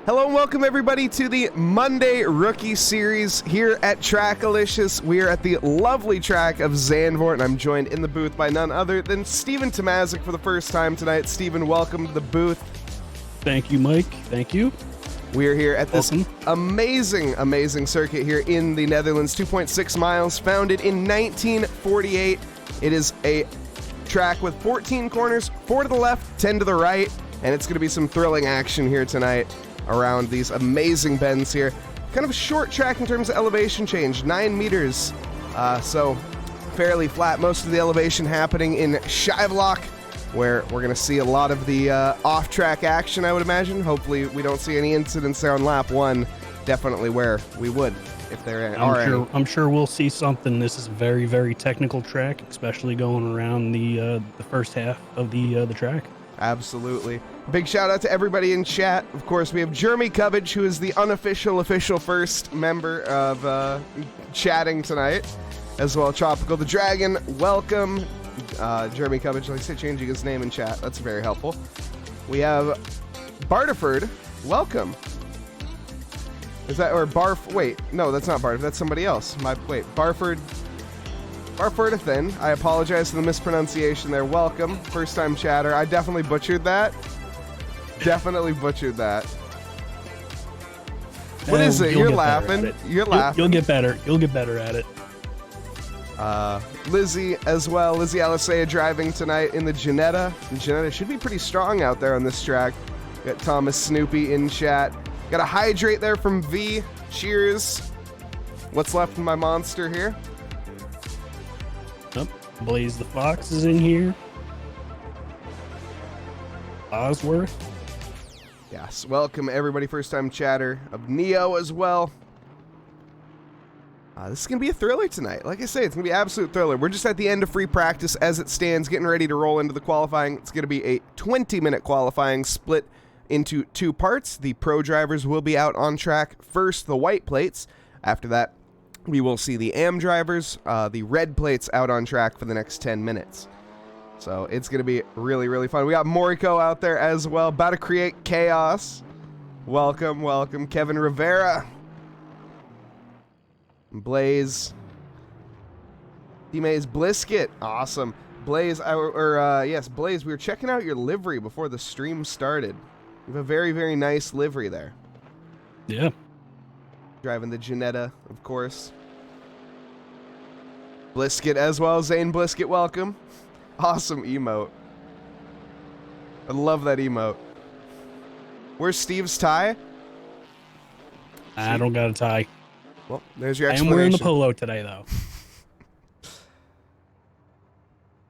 Hello and welcome everybody to the Monday Rookie Series here at Trackalicious. We are at the lovely track of Zandvoort, and I'm joined in the booth by none other than Steven Tomazik for the first time tonight. Steven, welcome to the booth. Thank you, Mike. Thank you. We are here at this amazing circuit here in the Netherlands, 2.6 miles, founded in 1948. It is a track with 14 corners, 4 to the left, 10 to the right, and it's going to be some thrilling action here tonight around these amazing bends here. Kind of a short track in terms of elevation change, 9 meters, so fairly flat. Most of the elevation happening in Schijvlak, where we're going to see a lot of the off-track action, I would imagine. Hopefully we don't see any incidents there on lap 1. Definitely where we would, if there are any. I'm sure we'll see something. This is a very, very technical track, especially going around the first half of the track. Absolutely. Big shout out to everybody in chat. Of course, we have Jeremy Cubbage, who is the official first member of chatting tonight, as well. Tropical the Dragon, welcome. Jeremy Cubbage, like I said, changing his name in chat. That's very helpful. We have Bartiford, welcome. Is that, or Barf, wait, no, that's not Bartif, that's somebody else. Barford Thin. I apologize for the mispronunciation there. Welcome, first time chatter. I definitely butchered that. What is it? You're laughing. You're laughing. You'll get better. You'll get better at it. Lizzie as well. Lizzie Alisea driving tonight in the Ginetta. The Ginetta should be pretty strong out there on this track. Got Thomas Snoopy in chat. Got a hydrate there from V. Cheers. What's left in my monster here? Oh, Blaze the Fox is in here. Osworth. Yes, welcome everybody, first time chatter of Neo as well. This is going to be a thriller tonight. Like I say, it's going to be an absolute thriller. We're just at the end of free practice as it stands, getting ready to roll into the qualifying. It's going to be a 20-minute qualifying split into 2 parts. The pro drivers will be out on track first, the white plates. After that, we will see the AM drivers, the red plates, out on track for the next 10 minutes. So it's going to be really, really fun. We got Moriko out there as well, about to create chaos. Welcome, welcome. Kevin Rivera. Blaze. Teammates Blisket. Awesome. Blaze, yes, Blaze, we were checking out your livery before the stream started. You have a very, very nice livery there. Yeah. Driving the Ginetta, of course. Blisket as well. Zane Blisket, welcome. Awesome emote. I love that emote. Where's Steve's tie? I don't got a tie. Well, there's your explanation. I am wearing the polo today, though.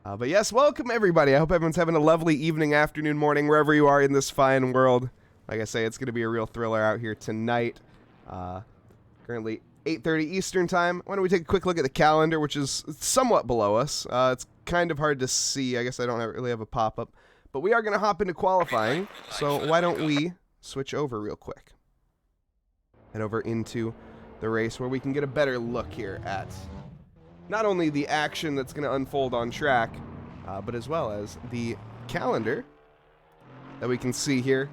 But yes, welcome everybody. I hope everyone's having a lovely evening, afternoon, morning, wherever you are in this fine world. Like I say, it's going to be a real thriller out here tonight. Currently 8:30 Eastern time. Why don't we take a quick look at the calendar, which is somewhat below us. It's kind of hard to see. I guess I don't really have a pop-up. But we are going to hop into qualifying. So why don't we switch over real quick. Head over into the race where we can get a better look here at not only the action that's going to unfold on track, but as well as the calendar that we can see here.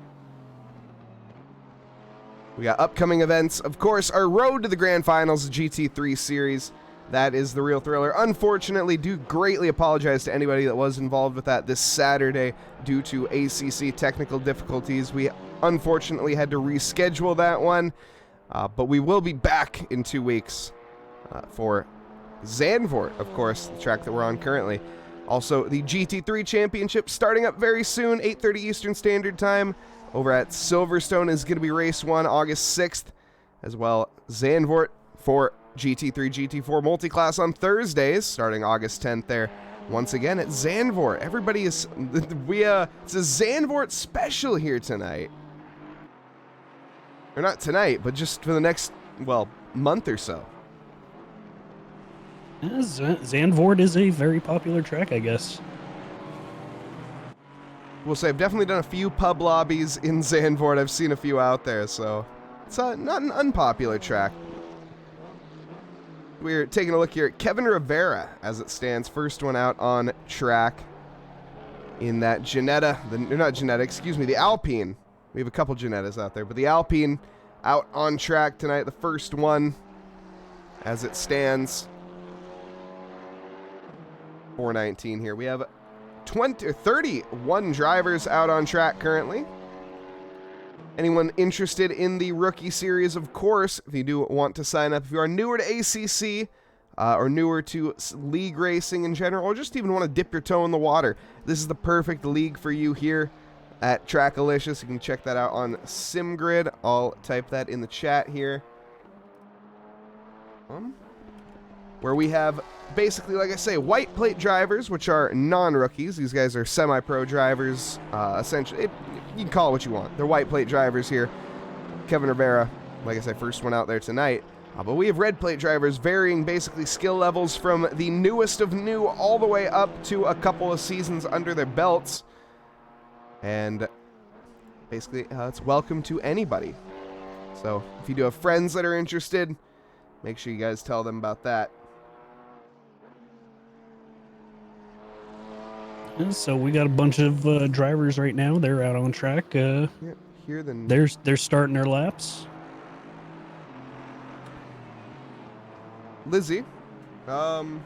We got upcoming events. Of course, our road to the grand finals, GT3 series. That is the real thriller. Unfortunately, do greatly apologize to anybody that was involved with that this Saturday due to ACC technical difficulties. We unfortunately had to reschedule that one, but we will be back in 2 weeks for Zandvoort, of course, the track that we're on currently. Also, the GT3 Championship starting up very soon, 8:30 Eastern Standard Time. Over at Silverstone is going to be race 1, August 6th. As well, Zandvoort for GT3, GT4 multi-class on Thursdays, starting August 10th there. Once again at Zandvoort. Everybody is, it's a Zandvoort special here tonight. Or not tonight, but just for the next, well, month or so. Zandvoort is a very popular track, I guess. We'll say I've definitely done a few pub lobbies in Zandvoort. I've seen a few out there, so it's not an unpopular track. We're taking a look here at Kevin Rivera as it stands. First one out on track in that Ginetta, the Alpine We have a couple Ginettas out there, but the Alpine out on track tonight, the first one as it stands. 419 here. We have 31 drivers out on track currently. Anyone interested in the rookie series, of course, if you do want to sign up, if you are newer to ACC or newer to league racing in general, or just even want to dip your toe in the water, this is the perfect league for you here at Trackalicious. You can check that out on SimGrid. I'll type that in the chat here. Where we have basically, like I say, white plate drivers, which are non-rookies. These guys are semi-pro drivers, essentially. You can call it what you want. They're white plate drivers here. Kevin Rivera, like I said, first one out there tonight. But we have red plate drivers varying basically skill levels from the newest of new all the way up to a couple of seasons under their belts. And basically, it's welcome to anybody. So if you do have friends that are interested, make sure you guys tell them about that. So we got a bunch of drivers right now. They're out on track. Yeah, here then. They're starting their laps. Lizzie, you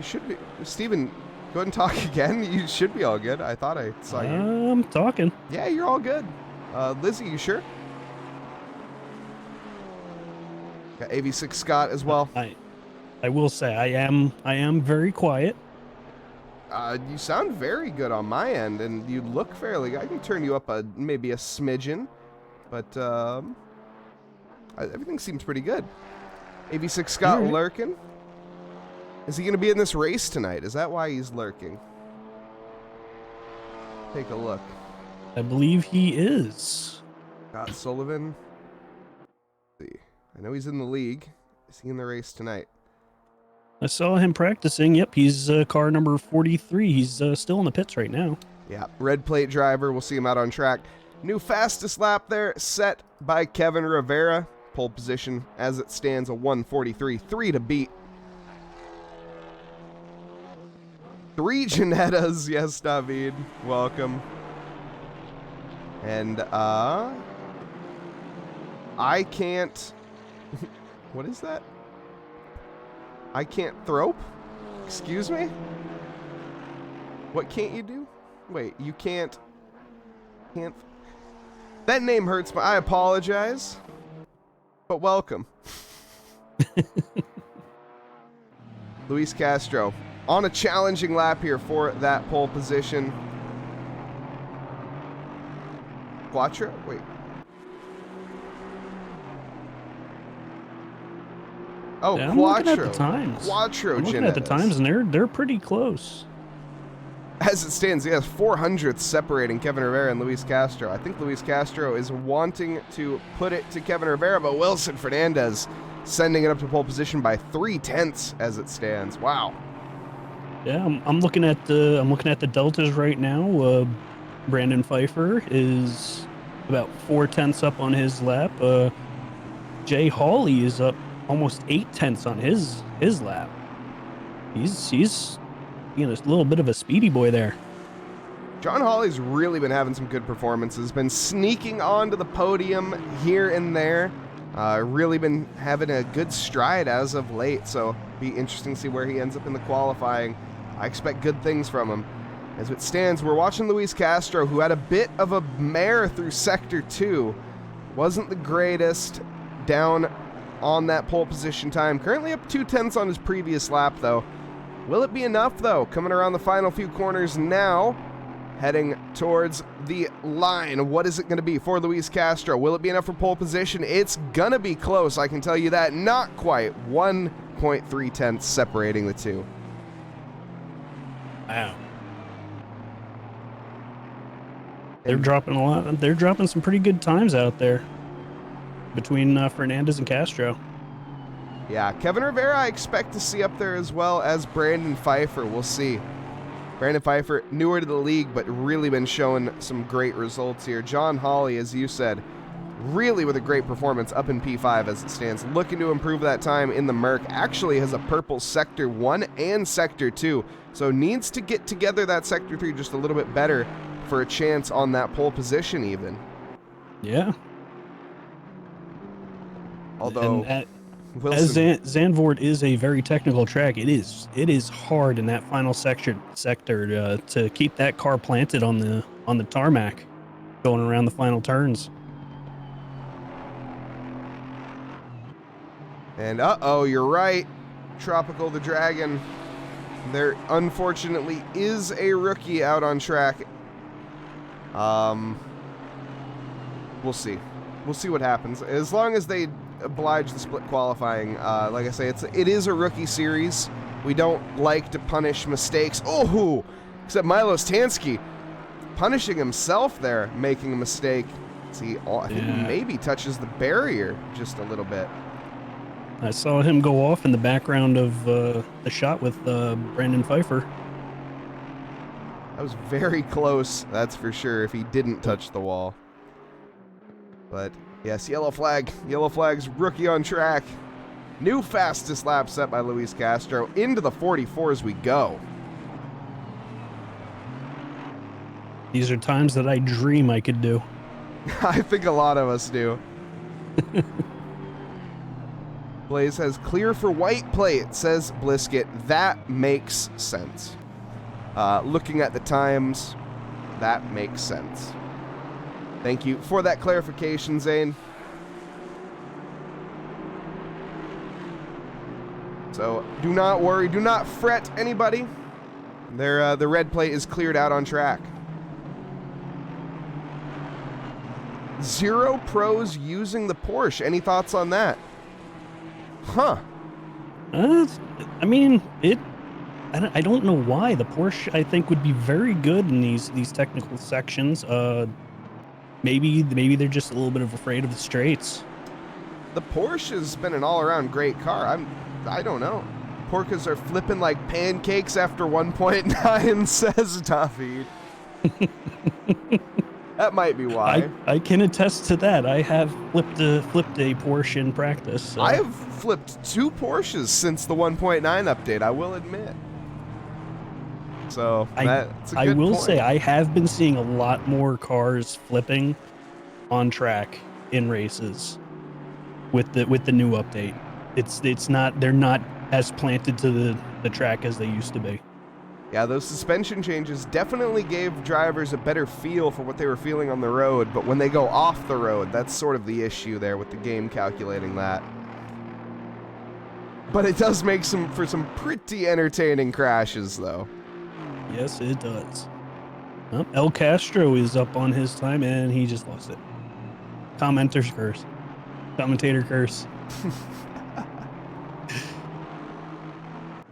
should be. Steven, go ahead and talk again. You should be all good. I thought I saw you. I'm talking. Yeah, you're all good. Lizzie, you sure? Got AV6 Scott as well. I will say I am very quiet. You sound very good on my end, and you look fairly. I can turn you up maybe a smidgen, but everything seems pretty good. AV6 Scott lurking. Is he going to be in this race tonight? Is that why he's lurking? Take a look. I believe he is. Scott Sullivan. Let's see. I know he's in the league. Is he in the race tonight? I saw him practicing. Yep, he's car number 43. He's still in the pits right now. Yeah, red plate driver. We'll see him out on track. New fastest lap there set by Kevin Rivera. Pole position as it stands, a 1:43. 3 to beat. 3 Ginettas. Yes, David. Welcome. And I can't... What is that? I can't thrope? Excuse me? What can't you do? Wait, you can't... That name hurts, but I apologize. But welcome. Luis Castro on a challenging lap here for that pole position. Quattro? Wait. Oh, yeah, Quattro. I'm looking at the times. Quattro I'm looking at the times, and they're pretty close. As it stands, he has 400th separating Kevin Rivera and Luis Castro. I think Luis Castro is wanting to put it to Kevin Rivera, but Wilson Fernandez sending it up to pole position by 0.3 as it stands. Wow. Yeah, I'm looking at the deltas right now. Brandon Pfeiffer is about 0.4 up on his lap. Jay Hawley is up almost 0.8 on his lap. He's being a little bit of a speedy boy there. John Hawley's really been having some good performances. Been sneaking onto the podium here and there. Really been having a good stride as of late. So be interesting to see where he ends up in the qualifying. I expect good things from him. As it stands, we're watching Luis Castro, who had a bit of a mare through Sector 2. Wasn't the greatest down on that pole position time. Currently up 0.2 on his previous lap, though. Will it be enough, though? Coming around the final few corners now, heading towards the line. What is it going to be for Luis Castro? Will it be enough for pole position? It's going to be close, I can tell you that. Not quite. 1.3 separating the two. Wow. They're dropping a lot. They're dropping some pretty good times out there between Fernandez and Castro. Yeah, Kevin Rivera I expect to see up there as well as Brandon Pfeiffer. We'll see. Brandon Pfeiffer, newer to the league, but really been showing some great results here. John Hawley, as you said, really with a great performance up in P5 as it stands. Looking to improve that time in the Merc. Actually has a purple Sector 1 and Sector 2. So needs to get together that Sector 3 just a little bit better for a chance on that pole position even. Yeah. Although as Wilson, Zandvoort is a very technical track, it is hard in that final sector to keep that car planted on the tarmac going around the final turns. and uh-oh, you're right. Tropical the Dragon. There unfortunately is a rookie out on track. We'll see. We'll see what happens. As long as they oblige the split qualifying, like I say, it is a rookie series. We don't like to punish mistakes. Oh, except Milos Tansky punishing himself there, making a mistake. See, I think he maybe touches the barrier just a little bit. I saw him go off in the background of the shot with Brandon Pfeiffer. That was very close, that's for sure, if he didn't touch the wall. But, yes, yellow flag. Yellow flag's rookie on track. New fastest lap set by Luis Castro. Into the 44 as we go. These are times that I dream I could do. I think a lot of us do. Blaze has clear for white plate, says Blisket. That makes sense. Looking at the times, that makes sense. Thank you for that clarification, Zane. So do not worry, do not fret, anybody. The red plate is cleared out on track. 0 pros using the Porsche. Any thoughts on that? Huh. I mean, I don't know why. The Porsche, I think, would be very good in these technical sections. Maybe they're just a little bit afraid of the straights. The Porsche has been an all-around great car. I don't know. Porkas are flipping like pancakes after 1.9, says David. That might be why. I can attest to that. I have flipped a Porsche in practice. So. I have flipped 2 Porsches since the 1.9 update, I will admit. So that's a good I will point. say I have been seeing a lot more cars flipping on track in races with the new update. They're not as planted to the track as they used to be. Yeah, those suspension changes definitely gave drivers a better feel for what they were feeling on the road, but when they go off the road, that's sort of the issue there with the game calculating that. But it does make for some pretty entertaining crashes, though. Yes, it does. Well, El Castro is up on his time, and he just lost it. Commentator curse.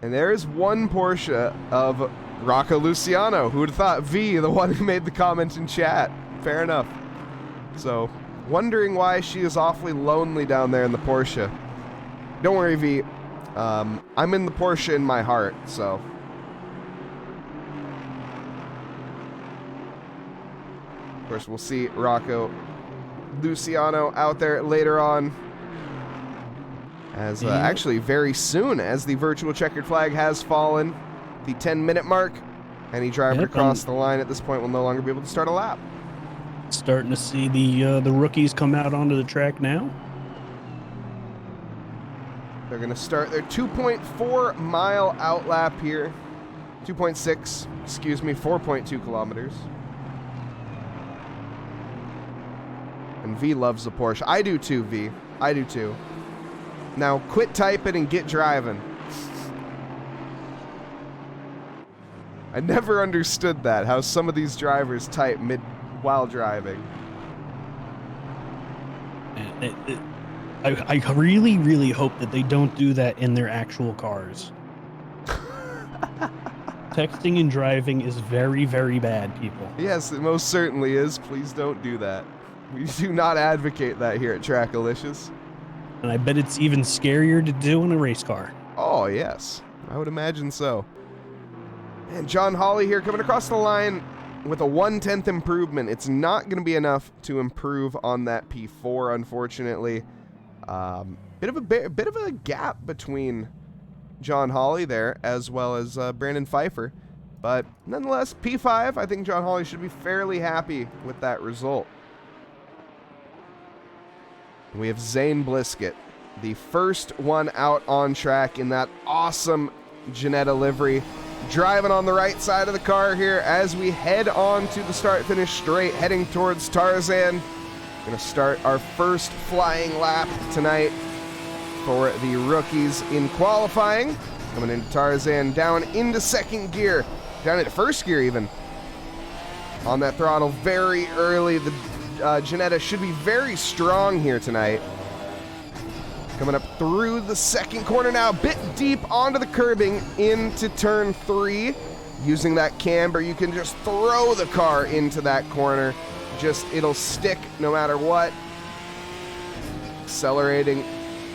And there is one Porsche of Rocco Luciano. Who would have thought? V, the one who made the comment in chat. Fair enough. So, wondering why she is awfully lonely down there in the Porsche. Don't worry, V. I'm in the Porsche in my heart, so. Of course, we'll see Rocco Luciano out there later on. As actually very soon, as the virtual checkered flag has fallen, the 10-minute mark, any driver across the line at this point will no longer be able to start a lap. Starting to see the rookies come out onto the track now. They're going to start their 2.4 mile out lap here. 2.6, excuse me, 4.2 kilometers. And V loves the Porsche. I do too, V. I do too. Now, quit typing and get driving. I never understood that, how some of these drivers type while driving. I really, really hope that they don't do that in their actual cars. Texting and driving is very, very bad, people. Yes, it most certainly is. Please don't do that. We do not advocate that here at Trackalicious. And I bet it's even scarier to do in a race car. Oh, yes. I would imagine so. And John Hawley here coming across the line with a 1/10 improvement. It's not going to be enough to improve on that P4, unfortunately. Bit of a gap between John Hawley there as well as Brandon Pfeiffer. But nonetheless, P5, I think John Hawley should be fairly happy with that result. We have Zane Blisket, the first one out on track in that awesome Ginetta livery, driving on the right side of the car here as we head on to the start-finish straight, heading towards Tarzan. Going to start our first flying lap tonight for the rookies in qualifying. Coming into Tarzan, down into second gear, down into first gear even. On that throttle very early. The Ginetta should be very strong here tonight. Coming up through the second corner now, a bit deep onto the curbing into turn 3. Using that camber, you can just throw the car into that corner. It'll stick no matter what. Accelerating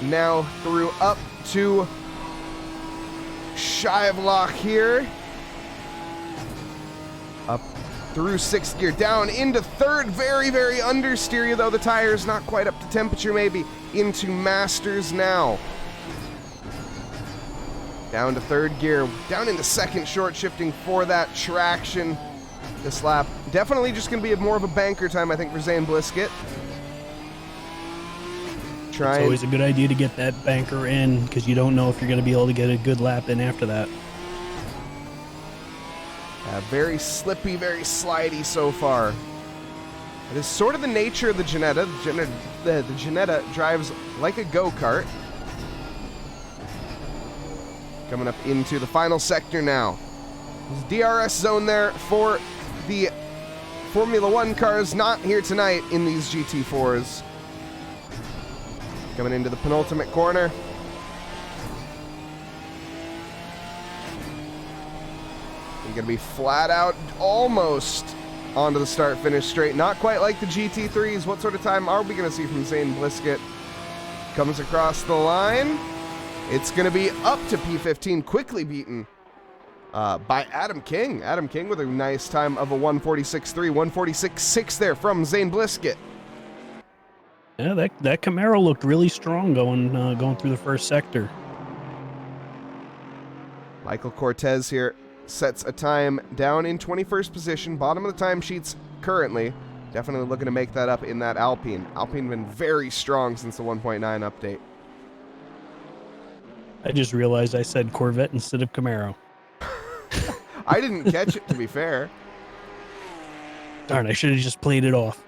now through up to Scheivloch here. Up through 6th gear, down into 3rd, very, very understeer, though the tire's not quite up to temperature maybe. Into Masters now. Down to 3rd gear, down into 2nd, short shifting for that traction. This lap definitely just going to be more of a banker time, I think, for Zane Blisket. It's always a good idea to get that banker in, because you don't know if you're going to be able to get a good lap in after that. Very slippy, very slidey so far. It is sort of the nature of the Ginetta. The Ginetta drives like a go-kart. Coming up into the final sector now. There's DRS zone there for the Formula 1 cars, not here tonight in these GT4s. Coming into the penultimate corner. You're going to be flat out almost onto the start-finish straight. Not quite like the GT3s. What sort of time are we going to see from Zane Blisket? Comes across the line. It's going to be up to P15, quickly beaten by Adam King. Adam King with a nice time of a 146.3, 146.6 there from Zane Blisket. Yeah, that Camaro looked really strong going through the first sector. Michael Cortez here sets a time down in 21st position, bottom of the timesheets currently. Definitely looking to make that up in that Alpine. Alpine been very strong since the 1.9 update. I just realized I said Corvette instead of Camaro. I didn't catch it, to be fair. Darn, I should have just played it off.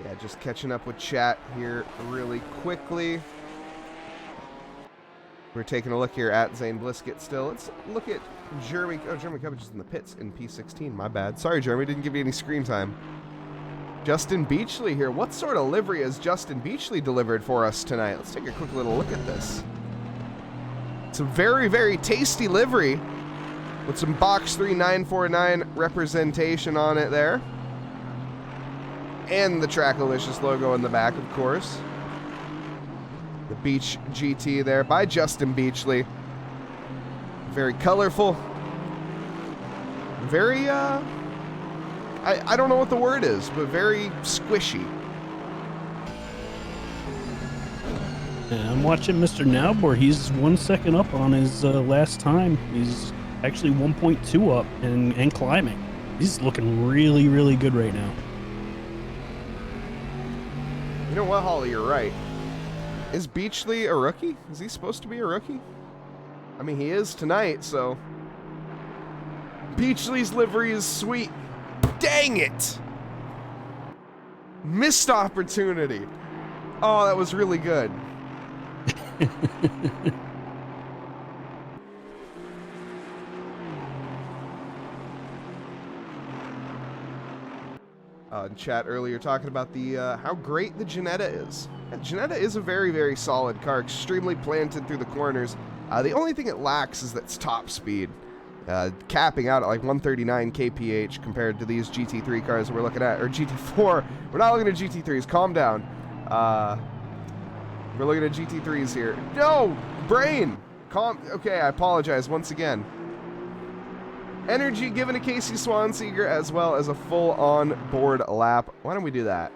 Yeah, just catching up with chat here really quickly. We're taking a look here at Zane Blisket still. Let's look at Jeremy. Oh, Jeremy Cubbage is in the pits in P16. My bad. Sorry, Jeremy. Didn't give you any screen time. Justin Beachley here. What sort of livery has Justin Beachley delivered for us tonight? Let's take a quick little look at this. It's a very, very tasty livery with some Box 3949 representation on it there. And the Trackalicious logo in the back, of course. The Beach GT there by Justin Beachley. Very colorful. Very, I don't know what the word is, but very squishy. And I'm watching Mr. Naubor. He's 1 second up on his last time. He's actually 1.2 up and climbing. He's looking really, really good right now. You know what, Holly? You're right. Is Beachley a rookie? Is he supposed to be a rookie? I mean, he is tonight, so... Beachley's livery is sweet. Dang it! Missed opportunity. Oh, that was really good. In chat earlier talking about the how great the Ginetta is. And Ginetta is a very, very solid car, extremely planted through the corners. The only thing it lacks is its top speed, capping out at like 139 kph compared to these GT3 cars we're looking at, or GT4. We're not looking at GT3s. Calm down. We're looking at GT3s here. No! Brain! Calm. Okay, I apologize once again. Energy given to Casey Swanseeger as well as a full-on board lap. Why don't we do that?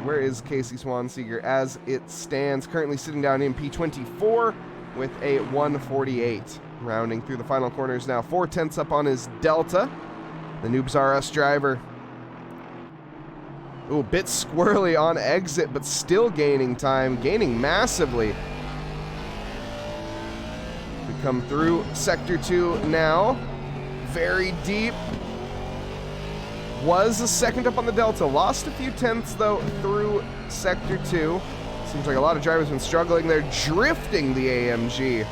where is Casey Swanseeger as it stands? Currently sitting down in P24 with a 148. Rounding through the final corners now. 4/10 up on his Delta. The Noobs R Us driver. Ooh, a bit squirrely on exit, but still gaining time. Gaining massively. We come through Sector 2 now. Very deep. Was a second up on the Delta. Lost a few tenths, though, through Sector 2. Seems like a lot of drivers have been struggling. They're drifting the AMG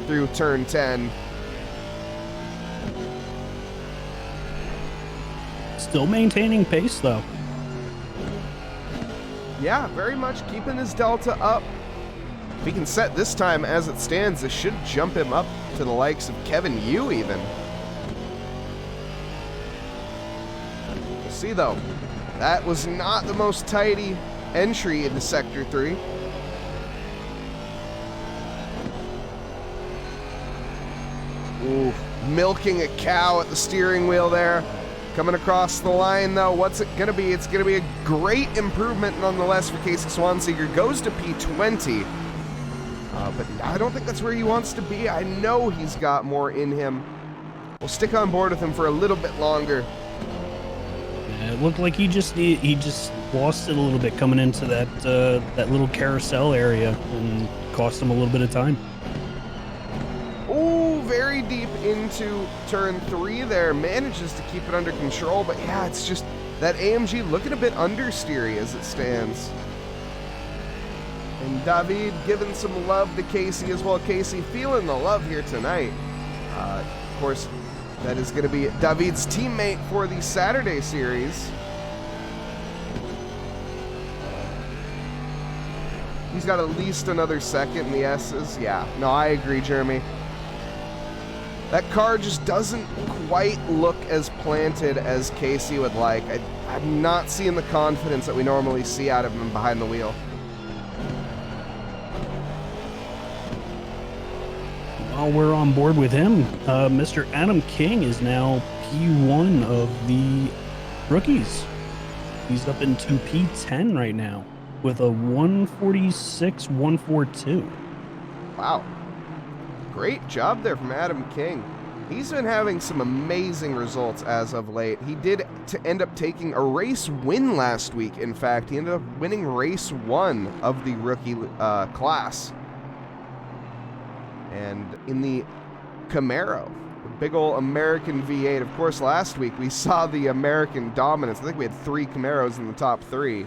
through Turn 10. Still maintaining pace, though. Yeah, very much keeping his Delta up. If he can set this time as it stands, this should jump him up to the likes of Kevin Yu, even. See though, that was not the most tidy entry into Sector 3. Ooh, milking a cow at the steering wheel there. Coming across the line though, what's it gonna be? It's gonna be a great improvement nonetheless for Casey Swanseeger. Goes to P20, but I don't think that's where he wants to be. I know he's got more in him. We'll stick on board with him for a little bit longer. It looked like he just lost it a little bit coming into that little carousel area and cost him a little bit of time. Ooh, very deep into Turn 3 there. Manages to keep it under control, but yeah, it's just that AMG looking a bit understeery as it stands. And David giving some love to Casey as well. Casey feeling the love here tonight. Of course, that is going to be David's teammate for the Saturday series. He's got at least another second in the S's. Yeah, no, I agree, Jeremy. That car just doesn't quite look as planted as Casey would like. I'm not seeing the confidence that we normally see out of him behind the wheel. While we're on board with him, Mr. Adam King is now P1 of the rookies. He's up into P10 right now with a 146.142. Wow. Great job there from Adam King. He's been having some amazing results as of late. He did end up taking a race win last week. In fact, he ended up winning race 1 of the rookie class. And in the Camaro, the big old American V8. Of course, last week we saw the American dominance. I think we had 3 Camaros in the top 3.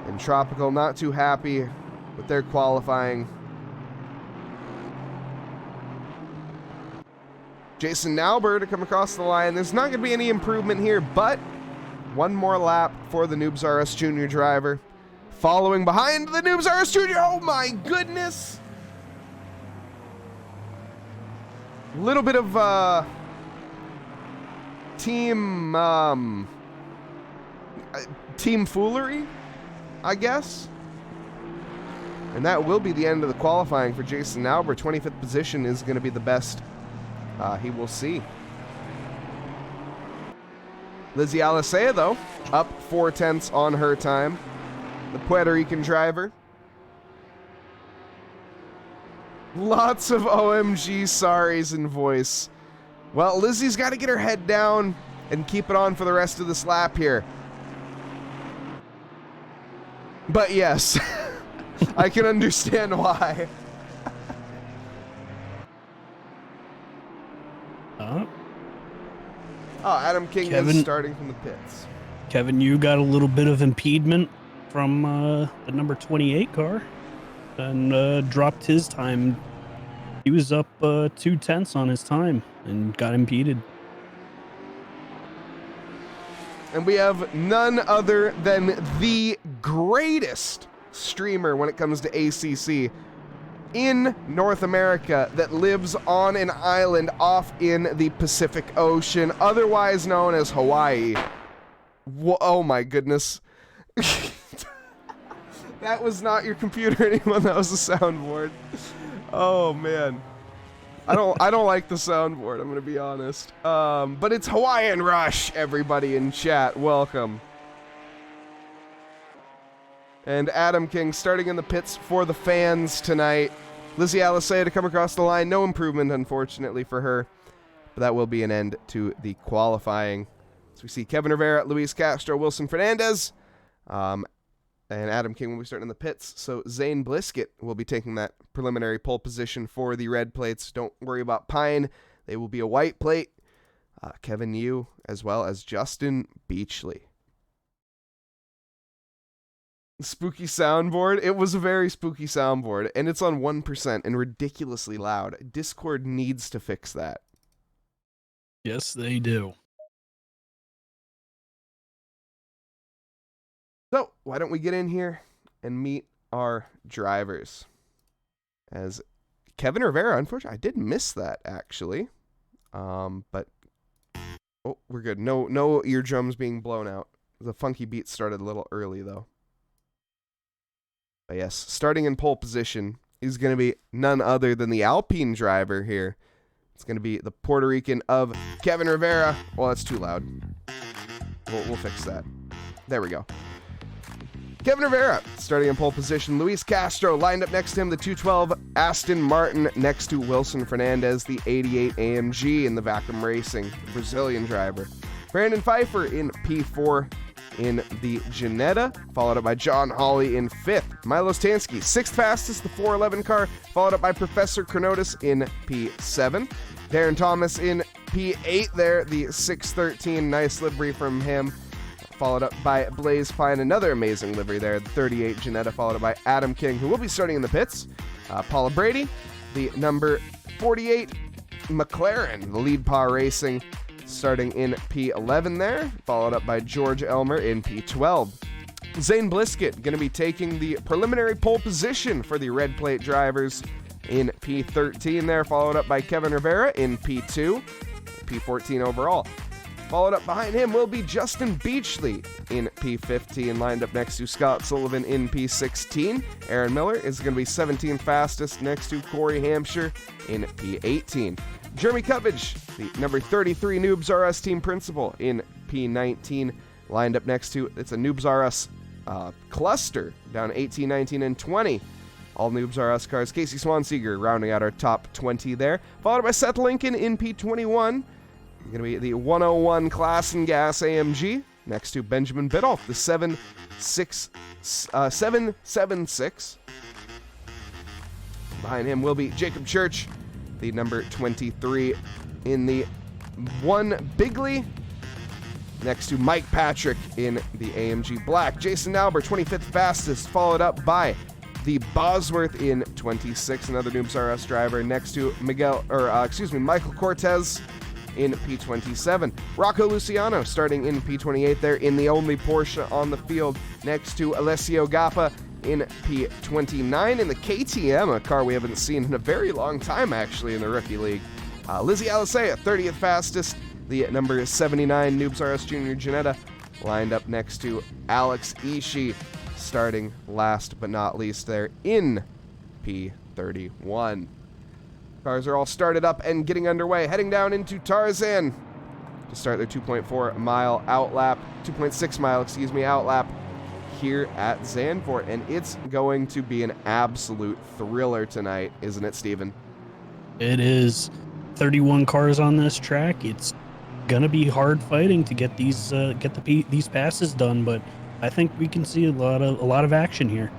And Tropical not too happy with their qualifying. Jason Nauber to come across the line. There's not going to be any improvement here, but one more lap for the Noobs R Us Junior driver. Following behind the Noobs R Us Junior. Oh my goodness! Little bit of team foolery, I guess. And that will be the end of the qualifying for Jason Nauber. 25th position is going to be the best he will see. Lizzie Alicea, though, up 4/10 on her time. The Puerto Rican driver. Lots of OMG sorries in voice. Well, Lizzie's got to get her head down and keep it on for the rest of this lap here. But yes, I can understand why. Oh, Adam King is starting from the pits. Kevin, you got a little bit of impediment from the number 28 car and dropped his time. He was up 2/10 on his time and got impeded. And we have none other than the greatest streamer when it comes to ACC in North America that lives on an island off in the Pacific Ocean, otherwise known as Hawaii. Oh my goodness. That was not your computer, anyone. That was a soundboard. Oh man. I don't like the soundboard, I'm gonna be honest. But it's Hawaiian Rush, everybody in chat. Welcome. And Adam King starting in the pits for the fans tonight. Lizzie Alisea to come across the line. No improvement, unfortunately, for her. But that will be an end to the qualifying. So we see Kevin Rivera, Luis Castro, Wilson Fernandez, and Adam King will be starting in the pits. So Zane Blisket will be taking that preliminary pole position for the red plates. Don't worry about Pine. They will be a white plate. Kevin Yu, as well as Justin Beachley. Spooky soundboard. It was a very spooky soundboard, and it's on 1% and ridiculously loud. Discord needs to fix that. Yes, they do. So, why don't we get in here and meet our drivers? As Kevin Rivera, unfortunately, I did miss that, actually. But, oh, we're good. No eardrums being blown out. The funky beat started a little early, though. But yes, starting in pole position is going to be none other than the Alpine driver here. It's going to be the Puerto Rican of Kevin Rivera. Well, that's too loud. We'll fix that. There we go. Kevin Rivera starting in pole position. Luis Castro lined up next to him. The 212 Aston Martin next to Wilson Fernandez, the 88 AMG in the Vacuum Racing, Brazilian driver. Brandon Pfeiffer in P4 in the Ginetta, followed up by John Hawley in 5th. Milo Stansky, 6th fastest, the 411 car, followed up by Professor Chronotis in P7. Darren Thomas in P8 there, the 613, nice livery from him. Followed up by Blaze Pine, another amazing livery there, the 38 Ginetta, followed up by Adam King, who will be starting in the pits. Paula Brady, the number 48 McLaren, the lead par racing, starting in P11 there, followed up by George Elmer in P12. Zane Blisket going to be taking the preliminary pole position for the red plate drivers in P13 there, followed up by Kevin Rivera in P2, P14 overall. Followed up behind him will be Justin Beachley in P15, lined up next to Scott Sullivan in P16. Aaron Miller is going to be 17th fastest next to Corey Hampshire in P18. Jeremy Cubbage, the number 33 Noobs R Us team principal in P19, lined up next to, it's a Noobs R Us cluster down 18, 19, and 20. All Noobs R Us cars. Casey Swanseeger rounding out our top 20 there, followed by Seth Lincoln in P21. Going to be the 101 Class and Gas AMG next to Benjamin Biddulph, the 776. Behind him will be Jacob Church, the number 23 in the 1 Bigley, next to Mike Patrick in the AMG Black. Jason Nauber, 25th fastest, followed up by the Bosworth in 26, another Noobs R Us driver, next to Michael Cortez in P27. Rocco Luciano starting in P28 there in the only Porsche on the field, next to Alessio Gappa in P29 in the KTM, a car we haven't seen in a very long time actually in the Rookie League. Lizzie Alisea, 30th fastest, the number 79 Noobs R Us Junior Ginetta, lined up next to Alex Ishii, starting last but not least there in P31. Cars are all started up and getting underway, heading down into Tarzan to start their 2.6 mile outlap here at Zandvoort. And it's going to be an absolute thriller tonight, isn't it, Steven? It is. 31 cars on this track. It's gonna be hard fighting to get these passes done, but I think we can see a lot of action here.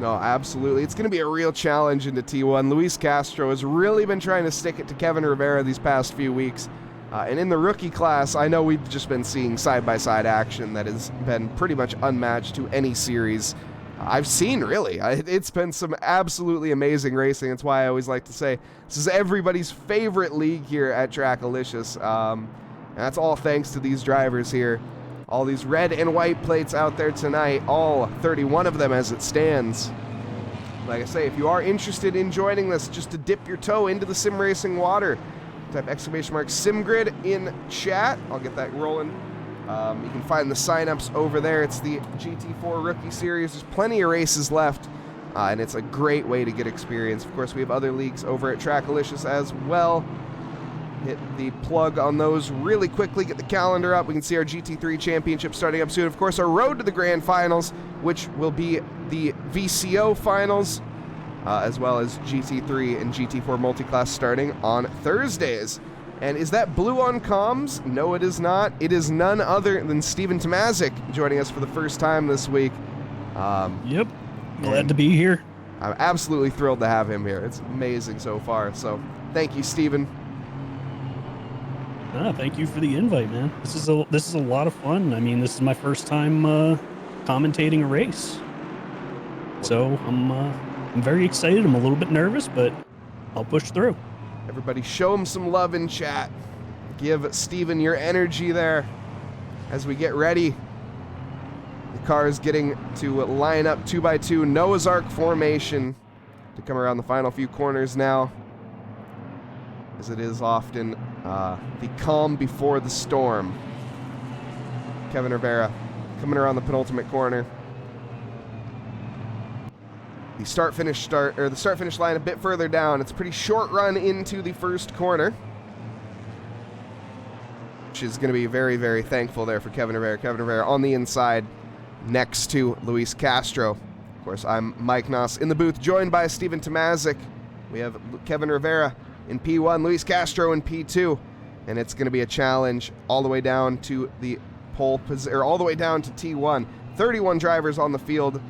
No, absolutely. It's going to be a real challenge into T1. Luis Castro has really been trying to stick it to Kevin Rivera these past few weeks. And in the rookie class, I know we've just been seeing side-by-side action that has been pretty much unmatched to any series I've seen, really. It's been some absolutely amazing racing. That's why I always like to say this is everybody's favorite league here at Trackalicious. And that's all thanks to these drivers here. All these red and white plates out there tonight, all 31 of them as it stands. Like I say, if you are interested in joining this, just to dip your toe into the sim racing water, type !SimGrid in chat. I'll get that rolling. You can find the signups over there. It's the GT4 Rookie Series. There's plenty of races left. and it's a great way to get experience. Of course, we have other leagues over at Trackalicious as well. Hit the plug on those really quickly, get the calendar up. We can see our GT3 championship starting up soon. Of course, our road to the grand finals, which will be the VCO finals, as well as GT3 and GT4 multi-class starting on Thursdays. And is that blue on comms? No, it is not. It is none other than Steven Tomazic joining us for the first time this week. Yep, glad to be here. I'm absolutely thrilled to have him here. It's amazing so far. So thank you, Steven. Thank you for the invite, man. This is a lot of fun. I mean, this is my first time commentating a race, so I'm very excited. I'm a little bit nervous, but I'll push through. Everybody, show him some love in chat. Give Steven your energy there as we get ready. The car is getting to line up 2x2 Noah's Ark formation to come around the final few corners now, as it is often the calm before the storm. Kevin Rivera coming around the penultimate corner. The start-finish line a bit further down. It's a pretty short run into the first corner, which is going to be very, very thankful there for Kevin Rivera. Kevin Rivera on the inside next to Luis Castro. Of course, I'm Mike Nause in the booth, joined by Steven Tomazic. We have Kevin Rivera in P1, Luis Castro in P2, and it's going to be a challenge all the way down to the all the way down to T1. 31 drivers on the field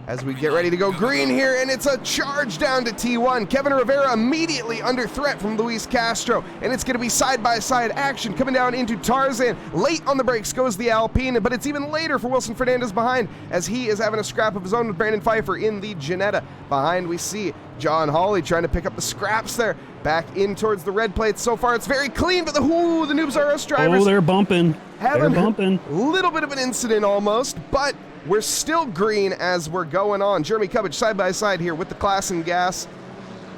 as we get ready to go green here, and it's a charge down to T1. Kevin Rivera immediately under threat from Luis Castro, and it's going to be side-by-side action coming down into Tarzan. Late on the brakes goes the Alpine, but it's even later for Wilson Fernandez behind, as he is having a scrap of his own with Brandon Pfeiffer in the Ginetta. Behind we see John Hawley trying to pick up the scraps there, back in towards the red plates. So far it's very clean, but the Noobs R Us drivers... Oh, they're bumping. Having they're bumping. A little bit of an incident almost, but we're still green as we're going on. Jeremy Cubbage side by side here with the Class and Gas,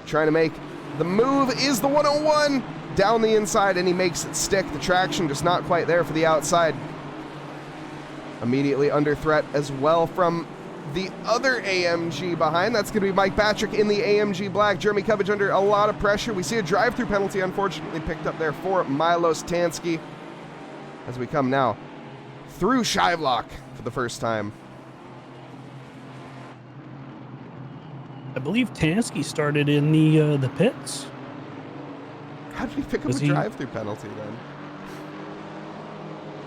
trying to make the move. Is the 101 down the inside, and he makes it stick. The traction just not quite there for the outside. Immediately under threat as well from the other AMG behind. That's going to be Mike Patrick in the AMG Black. Jeremy Cubbage under a lot of pressure. We see a drive-through penalty unfortunately picked up there for Milos Tansky as we come now through Shivlock for the first time. I believe Tansky started in the pits. How did he pick up a drive-through penalty then?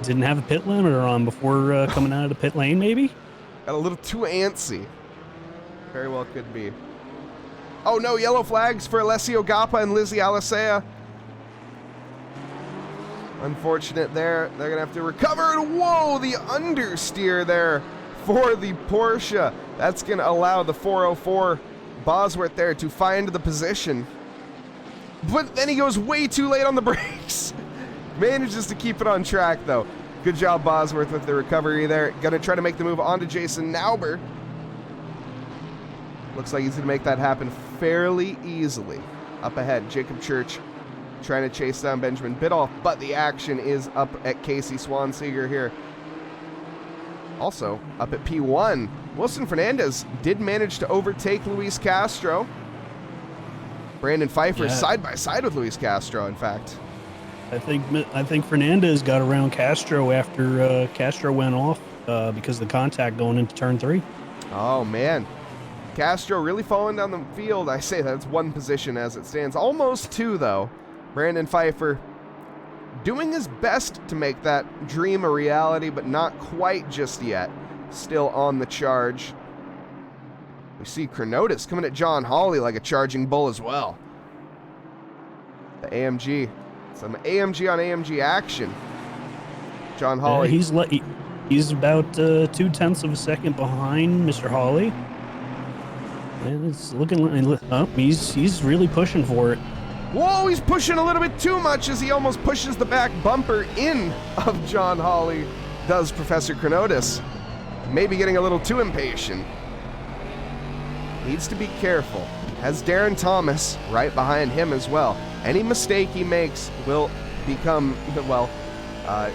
Didn't have a pit limiter on before coming out of the pit lane, maybe? Got a little too antsy. Very well could be. Oh no, yellow flags for Alessio Gappa and Lizzie Alicea. Unfortunate there. They're going to have to recover. And whoa, the understeer there for the Porsche. That's going to allow the 404 Bosworth there to find the position. But then he goes way too late on the brakes. Manages to keep it on track, though. Good job, Bosworth, with the recovery there. Going to try to make the move onto Jason Nauber. Looks like he's going to make that happen fairly easily. Up ahead, Jacob Church trying to chase down Benjamin Biddulph, but the action is up at Casey Swanseeger here. Also, up at P1, Wilson Fernandez did manage to overtake Luis Castro. Brandon Pfeiffer side by side with Luis Castro, in fact. I think Fernandez got around Castro after Castro went off because of the contact going into turn 3. Oh, man. Castro really falling down the field. I say that's one position as it stands. Almost 2, though. Brandon Pfeiffer doing his best to make that dream a reality, but not quite just yet. Still on the charge. We see Chronotis coming at John Hawley like a charging bull as well. The AMG. Some AMG on AMG action. John Hawley. He's about 0.2 of a second behind Mr. Hawley. And it's looking like he's really pushing for it. Whoa, he's pushing a little bit too much as he almost pushes the back bumper in of John Hawley, does Professor Chronotis. Maybe getting a little too impatient. Needs to be careful. Has Darren Thomas right behind him as well. Any mistake he makes will become, well,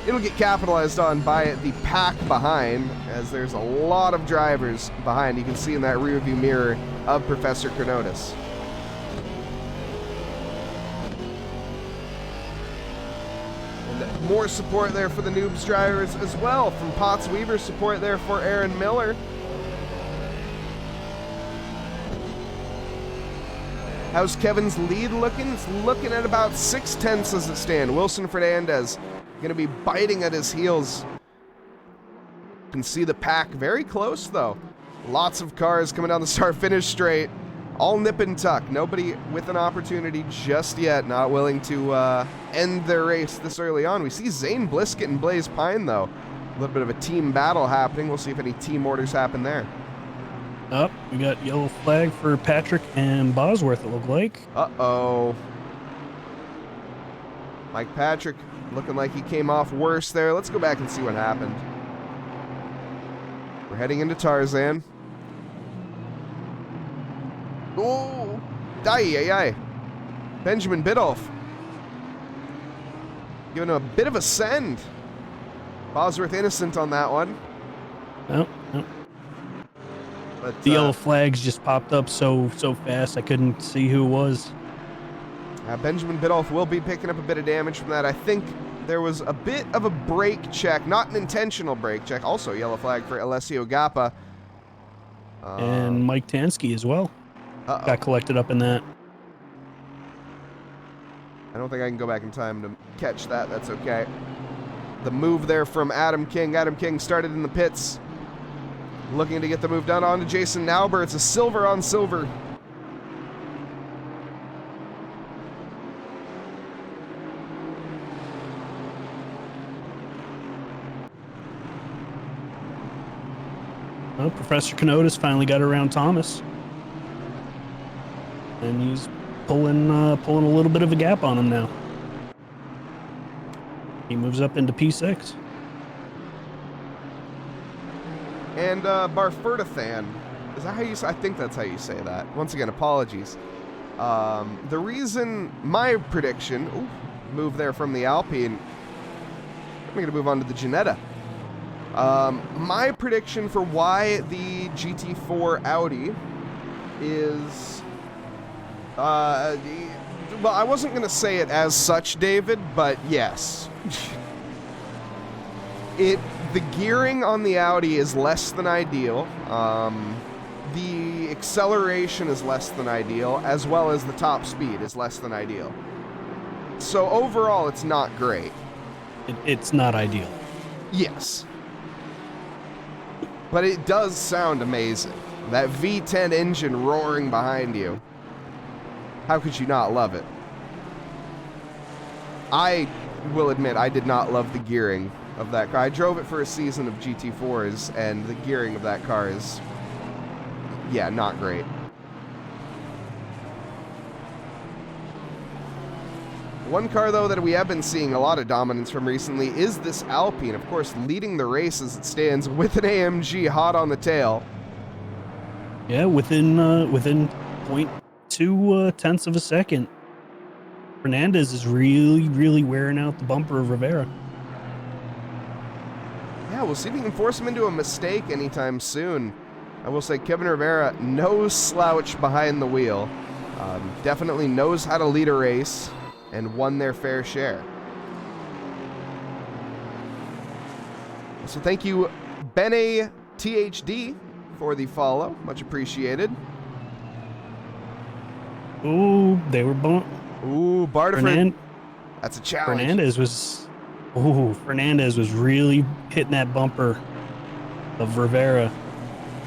It'll get capitalized on by the pack behind, as there's a lot of drivers behind. You can see in that rearview mirror of Professor Chronotis. And more support there for the Noobs drivers as well, from Potts Weaver, support there for Aaron Miller. How's Kevin's lead looking? It's looking at about 6/10 as it stands. Wilson Fernandez going to be biting at his heels. You can see the pack very close, though. Lots of cars coming down the start-finish straight. All nip and tuck. Nobody with an opportunity just yet. Not willing to end their race this early on. We see Zane Blisket and Blaze Pine, though. A little bit of a team battle happening. We'll see if any team orders happen there. Up, we got yellow flag for Patrick and Bosworth, it looked like. Uh-oh. Mike Patrick looking like he came off worse there. Let's go back and see what happened. We're heading into Tarzan. Oh, die. Benjamin Biddulph giving him a bit of a send. Bosworth innocent on that one. No. But, the yellow flags just popped up so fast I couldn't see who it was. Benjamin Biddulph will be picking up a bit of damage from that. I think there was a bit of a brake check, not an intentional brake check. Also yellow flag for Alessio Gappa. And Mike Tansky as well. Got collected up in that. I don't think I can go back in time to catch that. That's okay. The move there from Adam King. Adam King started in the pits, looking to get the move done on to Jason Nauber. It's a silver on silver. Well, Professor Chronotis finally got around Thomas. And he's pulling a little bit of a gap on him now. He moves up into P6. And Barferdathan, is that how you say? I think that's how you say that. Once again, apologies. The reason, my prediction, move there from the Alpine. I'm going to move on to the Ginetta. My prediction for why the GT4 Audi is, well, I wasn't going to say it as such, David, but yes. The gearing on the Audi is less than ideal. The acceleration is less than ideal, as well as the top speed is less than ideal. So overall, it's not great. It's not ideal. Yes. But it does sound amazing. That V10 engine roaring behind you. How could you not love it? I will admit, I did not love the gearing of that car. I drove it for a season of GT4s, and the gearing of that car is, yeah, not great. One car, though, that we have been seeing a lot of dominance from recently is this Alpine. Of course, leading the race as it stands with an AMG hot on the tail. Yeah, within 0.2 tenths of a second. Fernandez is really wearing out the bumper of Rivera. Yeah, we'll see if he can force him into a mistake anytime soon. I will say Kevin Rivera, no slouch behind the wheel. Definitely knows how to lead a race and won their fair share. So thank you, Bene THD, for the follow. Much appreciated. Ooh, they were bumped. Ooh, Barterford. That's a challenge. Fernandez was really hitting that bumper of Rivera.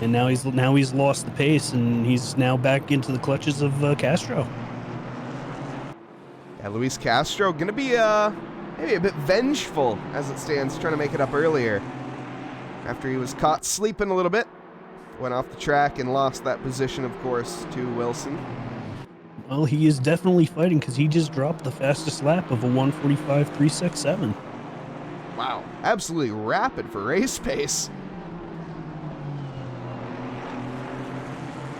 And now he's lost the pace, and he's now back into the clutches of Castro. Yeah, Luis Castro going to be maybe a bit vengeful as it stands, trying to make it up earlier. After he was caught sleeping a little bit, went off the track and lost that position, of course, to Wilson. Well, he is definitely fighting because he just dropped the fastest lap of a 1:45.367. Wow, absolutely rapid for race pace.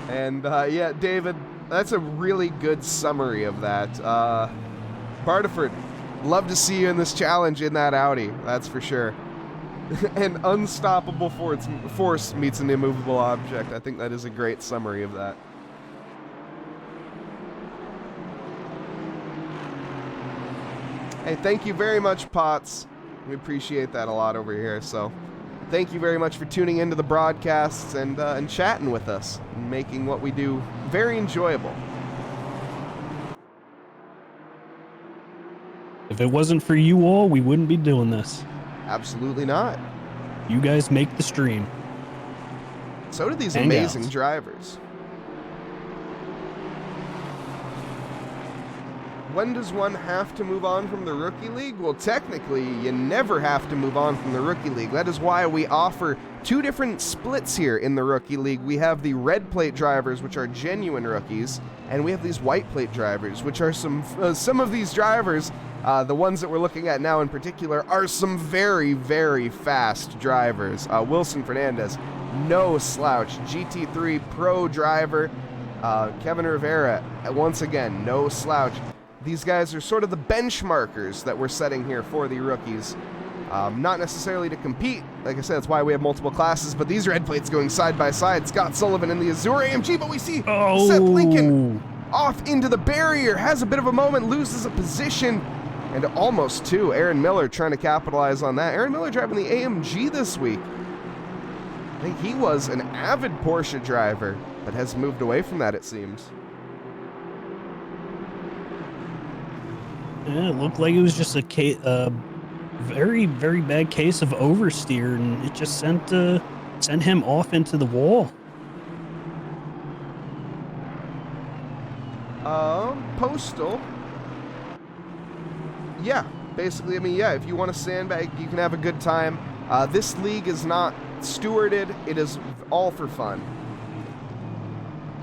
And yeah, David, that's a really good summary of that. Barterford, Love to see you in this challenge in that Audi, that's for sure. An unstoppable force meets an immovable object. I think that is a great summary of that. Hey, thank you very much, Potts. We appreciate that a lot over here. So, thank you very much for tuning into the broadcasts and chatting with us, and making what we do very enjoyable. If it wasn't for you all, we wouldn't be doing this. Absolutely not. You guys make the stream. So do these And amazing gals. drivers. When does one have to move on from the Rookie League? Well, technically, you never have to move on from the Rookie League. That is why we offer two different splits here in the Rookie League. We have the red plate drivers, which are genuine rookies, and we have these white plate drivers, which are some of these drivers, the ones that we're looking at now in particular, are some very, very fast drivers. Wilson Fernandez, no slouch. GT3 Pro driver. Kevin Rivera, once again, no slouch. These guys are sort of the benchmarkers that we're setting here for the rookies. Not necessarily to compete. Like I said, that's why we have multiple classes, but these red plates going side by side. Scott Sullivan in the Azure AMG, but we see Seth Lincoln off into the barrier, has a bit of a moment, loses a position, and almost two. Aaron Miller trying to capitalize on that. Aaron Miller driving the AMG this week. I think he was an avid Porsche driver, but has moved away from that, it seems. Yeah, it looked like it was just a very, very bad case of oversteer, and it just sent him off into the wall. Postal. Yeah, basically, I mean, yeah, if you want to sandbag, you can have a good time. This league is not stewarded. It is all for fun.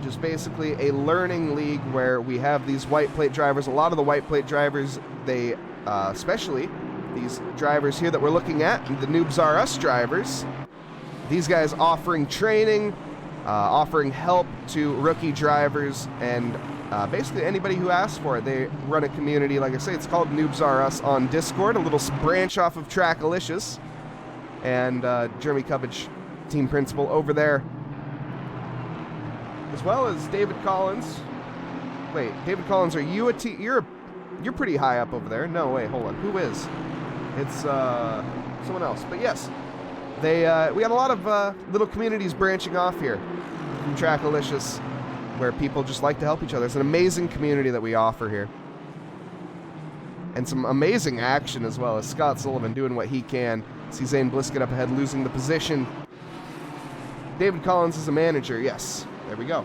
Just basically a learning league where we have these white plate drivers. A lot of the white plate drivers, they, especially these drivers here that we're looking at, the Noobs Are Us drivers, these guys offering training, offering help to rookie drivers, and basically anybody who asks for it. They run a community, like I say, it's called Noobs Are Us on Discord, a little branch off of Trackalicious, and Jeremy Cubbage, team principal over there, as well as David Collins. Wait, David Collins, are you you're pretty high up over there. No, wait, hold on. Who is? It's someone else. But yes, we got a lot of little communities branching off here from Trackalicious, where people just like to help each other. It's an amazing community that we offer here. And some amazing action as well, as Scott Sullivan doing what he can. See Zane Blisket up ahead, losing the position. David Collins is a manager, yes. There we go.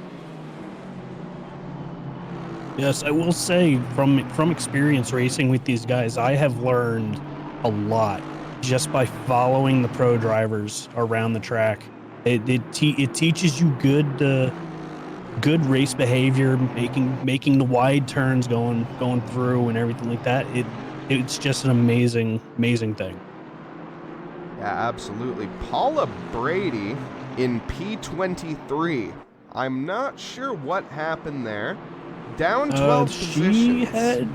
Yes, I will say from experience racing with these guys, I have learned a lot just by following the pro drivers around the track. It teaches you good race behavior, making the wide turns, going through and everything like that. It's just an amazing thing. Yeah, absolutely. Paula Brady in P23. I'm not sure what happened there. Down 12 positions. I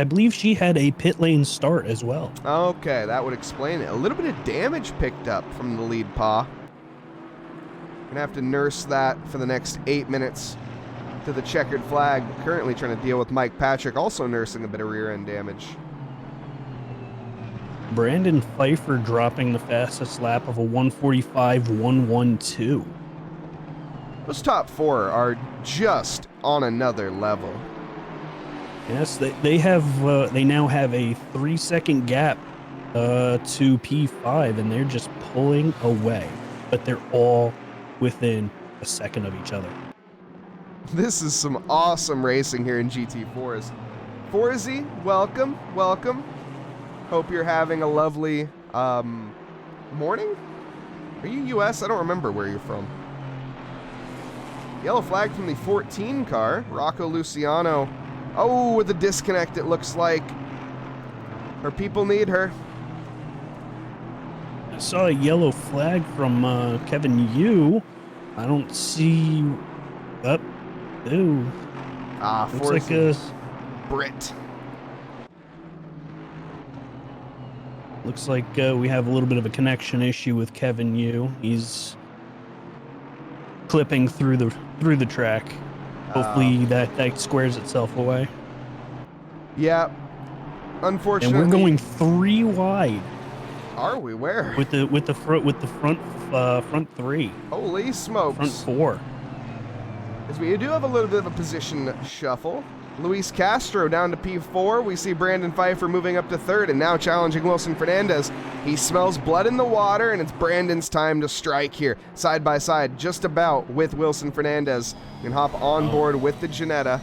believe she had a pit lane start as well. Okay, that would explain it. A little bit of damage picked up from the lead paw. Gonna have to nurse that for the next 8 minutes to the checkered flag. Currently trying to deal with Mike Patrick, also nursing a bit of rear end damage. Brandon Pfeiffer dropping the fastest lap of a 1:45.112. Those top four are just on another level. Yes, they now have a 3-second gap to P5, and they're just pulling away, but they're all within a second of each other. This is some awesome racing here in GT4s. Forzy, welcome. Hope you're having a lovely morning. Are you US? I don't remember where you're from. Yellow flag from the 14 car. Rocco Luciano. Oh, with a disconnect, it looks like. Her people need her. I saw a yellow flag from Kevin Yu. I don't see... Ooh. Ah, looks like a... Brit. Looks like we have a little bit of a connection issue with Kevin Yu. He's clipping through the track. Hopefully that squares itself away. Yeah. Unfortunately. And we're going 3 wide. Are we? Where? With the front 3. Holy smokes. Front 4. As we do have a little bit of a position shuffle. Luis Castro down to P4. We see Brandon Pfeiffer moving up to 3rd and now challenging Wilson Fernandez. He smells blood in the water, and it's Brandon's time to strike here. Side by side, just about with Wilson Fernandez. You can hop on board with the Ginetta.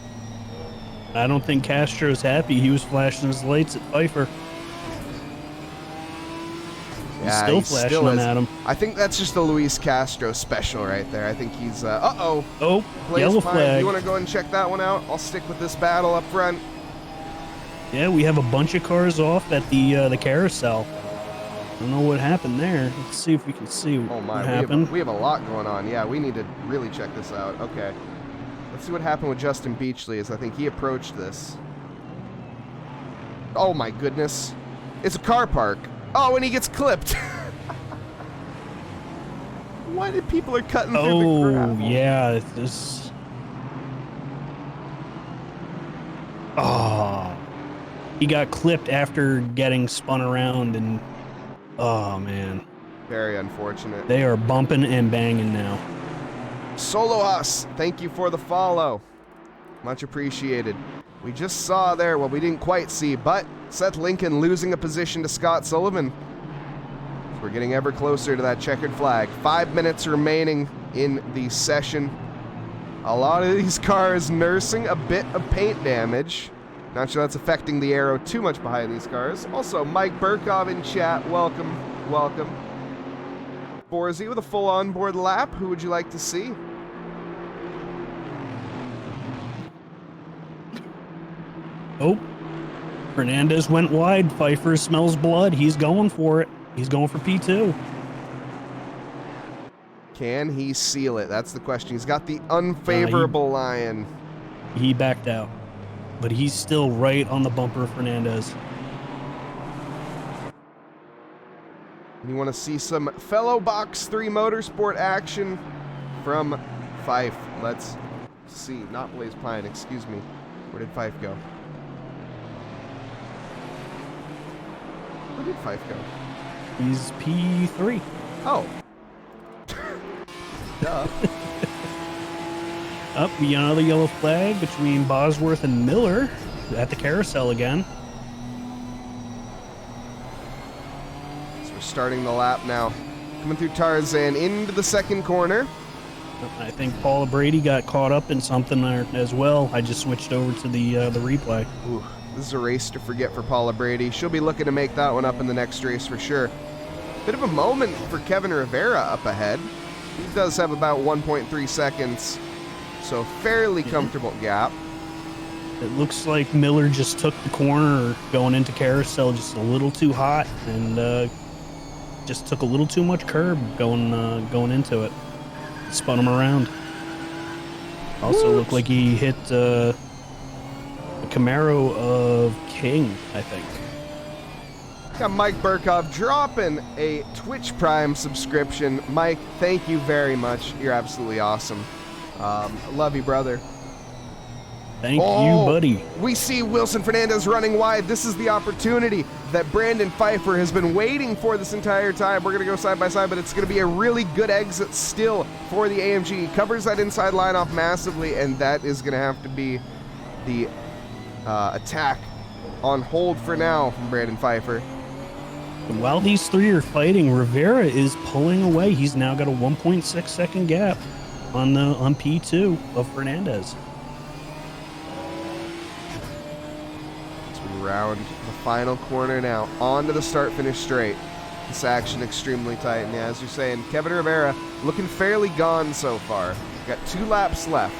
I don't think Castro's happy. He was flashing his lights at Pfeiffer. He's still flashing them at him. I think that's just the Luis Castro special right there. I think he's, uh-oh. Oh, yellow flag. You want to go and check that one out? I'll stick with this battle up front. Yeah, we have a bunch of cars off at the carousel. I don't know what happened there. Let's see if we can see what happened. We have a lot going on. Yeah, we need to really check this out. Okay. Let's see what happened with Justin Beachley as I think he approached this. Oh my goodness. It's a car park. Oh, and he gets clipped. Why did people are cutting through the gravel? Oh, yeah. This. Oh. He got clipped after getting spun around, and oh, man. Very unfortunate. They are bumping and banging now. Solo Us, thank you for the follow. Much appreciated. We just saw there, well, we didn't quite see, but Seth Lincoln losing a position to Scott Sullivan. We're getting ever closer to that checkered flag. 5 minutes remaining in the session. A lot of these cars nursing a bit of paint damage. Not sure that's affecting the aero too much behind these cars. Also, Mike Burkov in chat, welcome, welcome. Borzy with a full onboard lap. Who would you like to see? Oh, Fernandez went wide. Pfeiffer smells blood. He's going for it. He's going for P2. Can he seal it? That's the question. He's got the unfavorable line. He backed out, but he's still right on the bumper of Fernandez. You want to see some fellow Box 3 Motorsport action from Fife. Let's see. Not Blaze Pine, excuse me. Where did Fife go? Where did Fife go? He's P3. Oh. Duh. Up, another yellow flag between Bosworth and Miller at the carousel again. So we're starting the lap now. Coming through Tarzan into the second corner. I think Paula Brady got caught up in something there as well. I just switched over to the replay. Ooh, this is a race to forget for Paula Brady. She'll be looking to make that one up in the next race for sure. Bit of a moment for Kevin Rivera up ahead. He does have about 1.3 seconds, so fairly comfortable gap. It looks like Miller just took the corner going into carousel just a little too hot and just took a little too much curb going into it. Spun him around. Also looked like he hit a Camaro of King, I think. Got Mike Burkov dropping a Twitch Prime subscription. Mike, thank you very much. You're absolutely awesome. Love you, brother. Thank you, buddy. We see Wilson Fernandez running wide. This is the opportunity that Brandon Pfeiffer has been waiting for this entire time. We're going to go side by side, but it's going to be a really good exit still for the AMG. He covers that inside line off massively, and that is going to have to be the attack on hold for now from Brandon Pfeiffer. And while these three are fighting, Rivera is pulling away. He's now got a 1.6 second gap on P2 of Fernandez. Around the final corner now, onto the start-finish straight. This action extremely tight, and as you're saying, Kevin Rivera looking fairly gone so far. Got 2 laps left.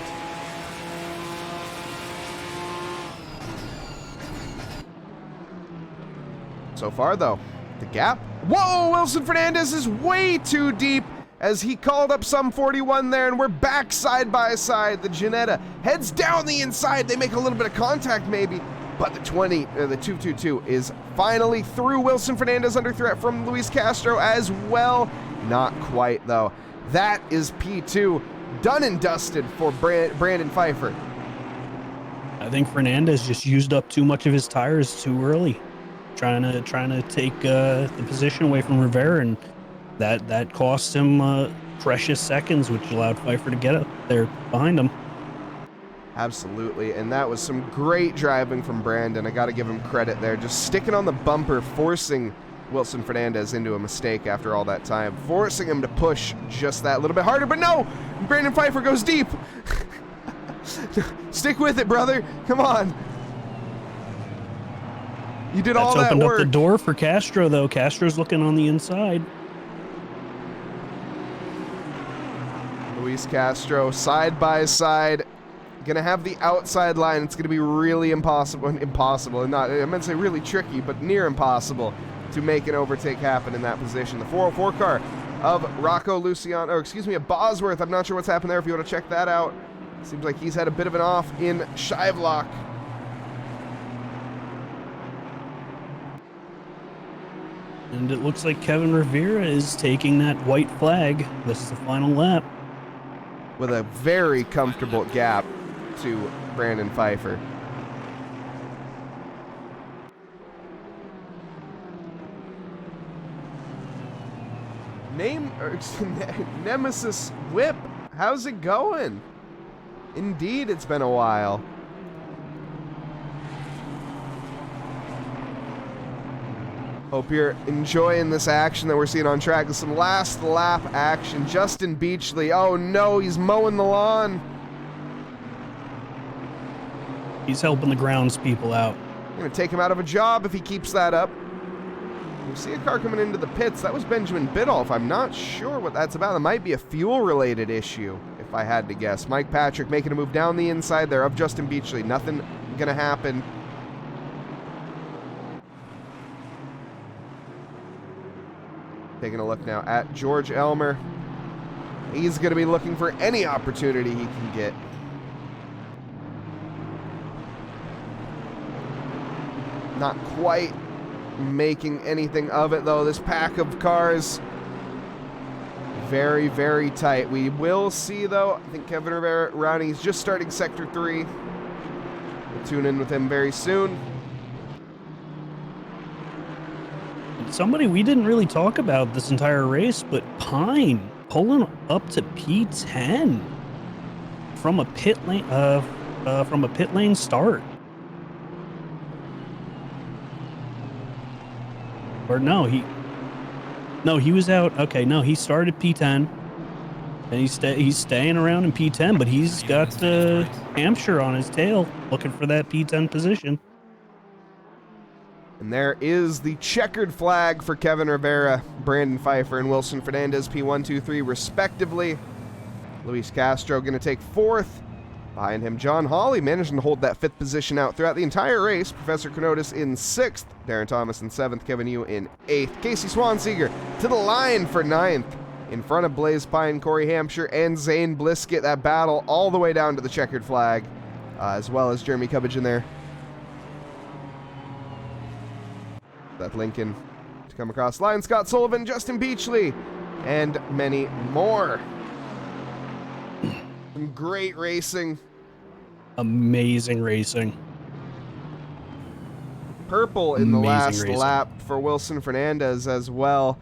So far, though, the gap. Whoa, Wilson Fernandez is way too deep as he called up some 41 there, and we're back side by side. The Ginetta heads down the inside. They make a little bit of contact maybe, But the 222 is finally through. Wilson Fernandez under threat from Luis Castro as well. Not quite, though. That is P2. Done and dusted for Brandon Pfeiffer. I think Fernandez just used up too much of his tires too early, trying to take the position away from Rivera, and that cost him precious seconds, which allowed Pfeiffer to get up there behind him. Absolutely, and that was some great driving from Brandon. I got to give him credit there, just sticking on the bumper, forcing Wilson Fernandez into a mistake after all that time, forcing him to push just that little bit harder. But no, Brandon Pfeiffer goes deep. Stick with it, brother. Come on. You did all that work. That's opened up the door for Castro, though. Castro's looking on the inside. Luis Castro, side by side. Going to have the outside line. It's going to be really impossible, not, I meant to say really tricky, but near impossible to make an overtake happen in that position. The 404 car of Rocco Luciano, or excuse me, of Bosworth. I'm not sure what's happened there. If you want to check that out, seems like he's had a bit of an off in Scheivlock. And it looks like Kevin Rivera is taking that white flag. This is the final lap. With a very comfortable gap to Brandon Pfeiffer. Nemesis Whip, how's it going? Indeed, it's been a while. Hope you're enjoying this action that we're seeing on track. With some last lap action. Justin Beachley, oh no, he's mowing the lawn. He's helping the grounds people out. I'm going to take him out of a job if he keeps that up. We see a car coming into the pits. That was Benjamin Biddulph. I'm not sure what that's about. That might be a fuel-related issue, if I had to guess. Mike Patrick making a move down the inside there of Justin Beachley. Nothing going to happen. Taking a look now at George Elmer. He's going to be looking for any opportunity he can get. Not quite making anything of it, though. This pack of cars, very, very tight. We will see, though. I think Kevin Rivera Rowney is just starting Sector 3. We'll tune in with him very soon. Somebody we didn't really talk about this entire race, but Pine pulling up to P10 from a pit lane start. Or no, he was out. Okay, no, he started P10, and he's staying around in P10, but he's got the Hampshire on his tail, looking for that P10 position. And there is the checkered flag for Kevin Rivera, Brandon Pfeiffer, and Wilson Fernandez, P1, 2, 3, respectively. Luis Castro going to take fourth. Behind him, John Hawley managing to hold that fifth position out throughout the entire race. Professor Kenotis in sixth. Darren Thomas in seventh. Kevin Yu in eighth. Casey Swanseeger to the line for ninth. In front of Blaze Pine, Corey Hampshire, and Zane Bliskett. That battle all the way down to the checkered flag, as well as Jeremy Cubbage in there. That Lincoln to come across the line. Scott Sullivan, Justin Beachley, and many more. Some great racing. Amazing racing. Purple in the last lap for Wilson Fernandez as well.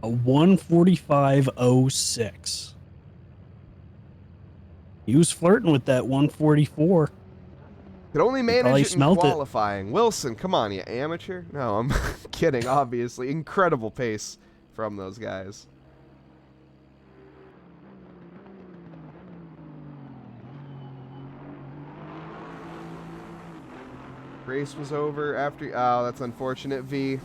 A 1:45.06. He was flirting with that 1:44. Could only manage it in qualifying. Wilson, come on, you amateur. No, I'm kidding, obviously. Incredible pace from those guys. Race was over after... Oh, that's unfortunate, V.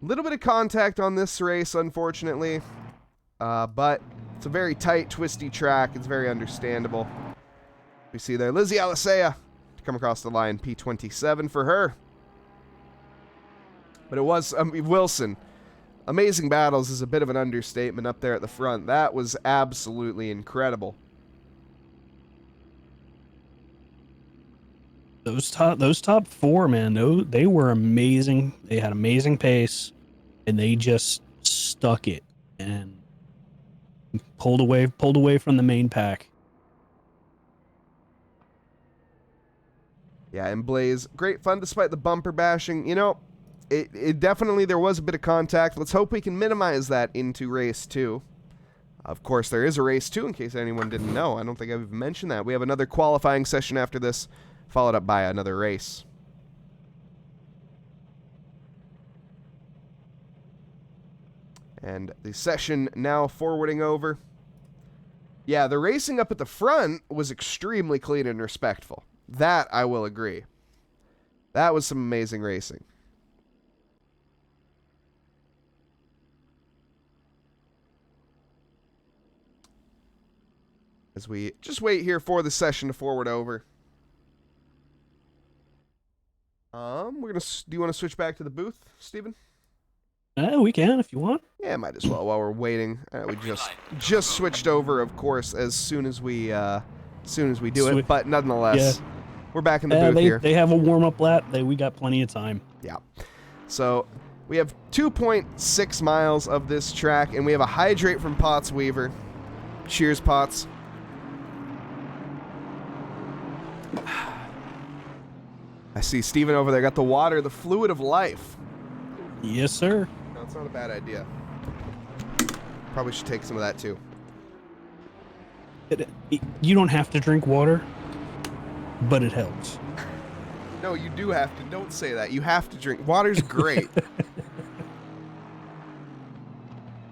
Little bit of contact on this race, unfortunately. But it's a very tight, twisty track. It's very understandable. We see there Lizzie Alicea to come across the line. P27 for her. But it was Wilson. Amazing battles is a bit of an understatement up there at the front. That was absolutely incredible. Those top four, man, they were amazing. They had amazing pace, and they just stuck it and pulled away from the main pack. Yeah, and Blaze, great fun despite the bumper bashing. You know, it definitely, there was a bit of contact. Let's hope we can minimize that into race 2. Of course, there is a race 2 in case anyone didn't know. I don't think I've even mentioned that. We have another qualifying session after this, followed up by another race. And the session now forwarding over. Yeah, the racing up at the front was extremely clean and respectful. That I will agree. That was some amazing racing. As we just wait here for the session to forward over. We're gonna. Do you want to switch back to the booth, Steven? We can if you want. Yeah, might as well while we're waiting. We just switched over, of course, as soon as we do it. But nonetheless, we're back in the booth here. They have a warm-up lap. We got plenty of time. Yeah. So we have 2.6 miles of this track, and we have a hydrate from Potts Weaver. Cheers, Potts. I see Steven over there got the water, the fluid of life. Yes, sir. No, it's not a bad idea. Probably should take some of that too. You don't have to drink water, but it helps. No, you do have to. Don't say that. You have to drink. Water's great.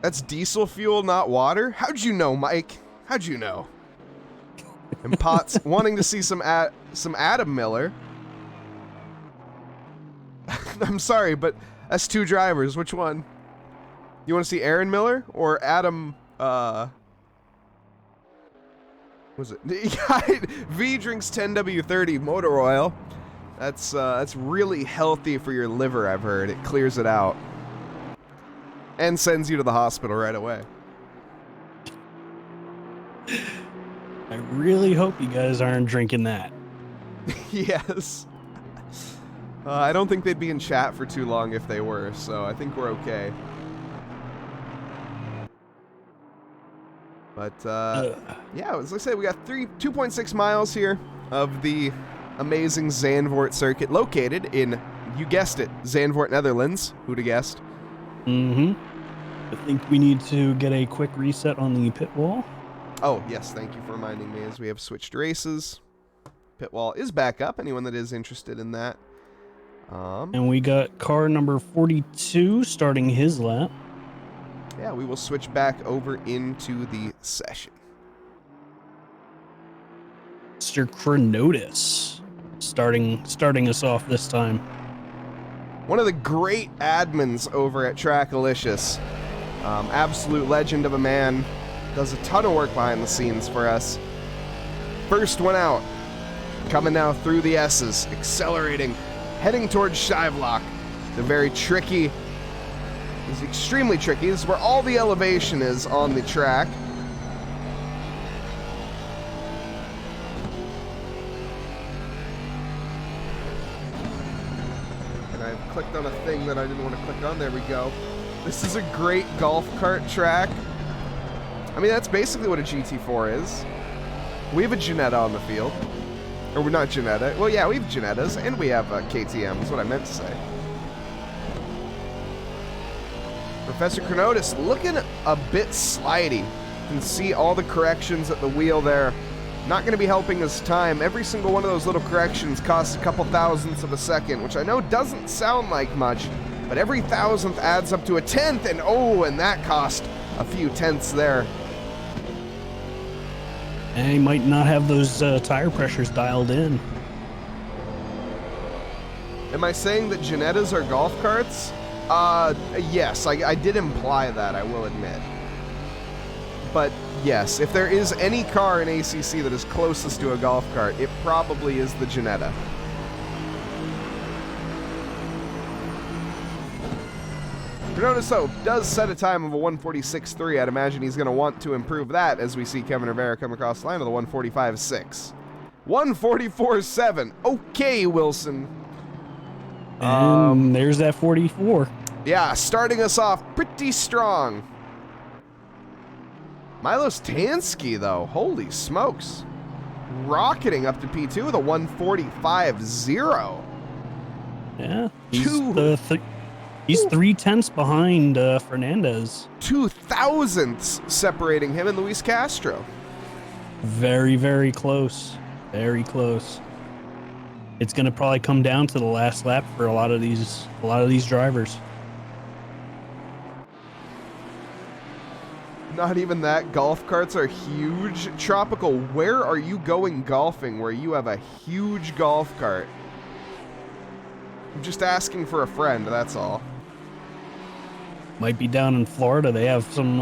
That's diesel fuel, not water? How'd you know, Mike? How'd you know? And Potts wanting to see some Adam Miller. I'm sorry, but that's two drivers. Which one? You want to see Aaron Miller or Adam? Was it V drinks 10W30 motor oil? That's really healthy for your liver. I've heard it clears it out and sends you to the hospital right away. I really hope you guys aren't drinking that. Yes. I don't think they'd be in chat for too long if they were, so I think we're okay. But, yeah, as I said, we got 2.6 miles here of the amazing Zandvoort circuit, located in, you guessed it, Zandvoort, Netherlands. Who'd have guessed? Mm-hmm. I think we need to get a quick reset on the pit wall. Oh, yes, thank you for reminding me, as we have switched races. Pit wall is back up, anyone that is interested in that. And we got car number 42 starting his lap. Yeah, we will switch back over into the session. Mr. Chronotis starting us off this time. One of the great admins over at Trackalicious. Absolute legend of a man. Does a ton of work behind the scenes for us. First one out. Coming now through the S's. Accelerating. Heading towards Shivelock. The very tricky. It's extremely tricky. This is where all the elevation is on the track. And I've clicked on a thing that I didn't want to click on. There we go. This is a great golf cart track. I mean, that's basically what a GT4 is. We have a Ginetta on the field. Or we're not Ginetta. Well, yeah, we have Ginettas, and we have KTM, is what I meant to say. Professor Chronotis looking a bit slidey. You can see all the corrections at the wheel there. Not going to be helping us time. Every single one of those little corrections costs a couple thousandths of a second, which I know doesn't sound like much, but every thousandth adds up to a tenth, and that cost a few tenths there. And he might not have those tire pressures dialed in. Am I saying that Ginettas are golf carts? Yes, I did imply that, I will admit. But yes, if there is any car in ACC that is closest to a golf cart, it probably is the Ginetta. Fernando so does set a time of a 146.3. I'd imagine he's going to want to improve that as we see Kevin Rivera come across the line with a 145.6. 144.7. Okay, Wilson. And there's that 44. Yeah, starting us off pretty strong. Milos Tansky, though, holy smokes. Rocketing up to P2 with a 145.0. Yeah, he's 3/10 behind Fernandez. 2 thousandths separating him and Luis Castro. Very, very close. Very close. It's going to probably come down to the last lap for a lot of these drivers. Not even that. Golf carts are huge. Tropical, where are you going golfing where you have a huge golf cart? I'm just asking for a friend, that's all. Might be down in Florida. They have some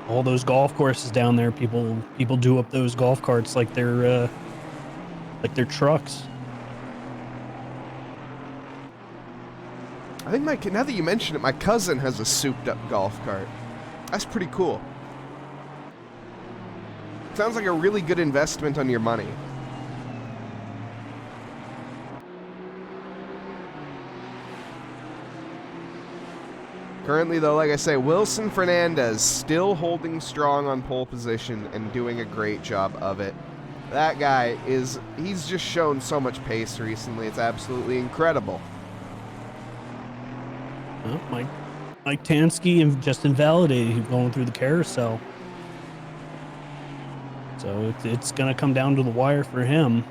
all those golf courses down there. People do up those golf carts like they're trucks. I think now that you mention it, my cousin has a souped-up golf cart. That's pretty cool. Sounds like a really good investment on your money. Currently, though, like I say, Wilson Fernandez still holding strong on pole position and doing a great job of it. That guy he's just shown so much pace recently. It's absolutely incredible. Well, Mike Tansky just invalidated going through the carousel. So it's going to come down to the wire for him.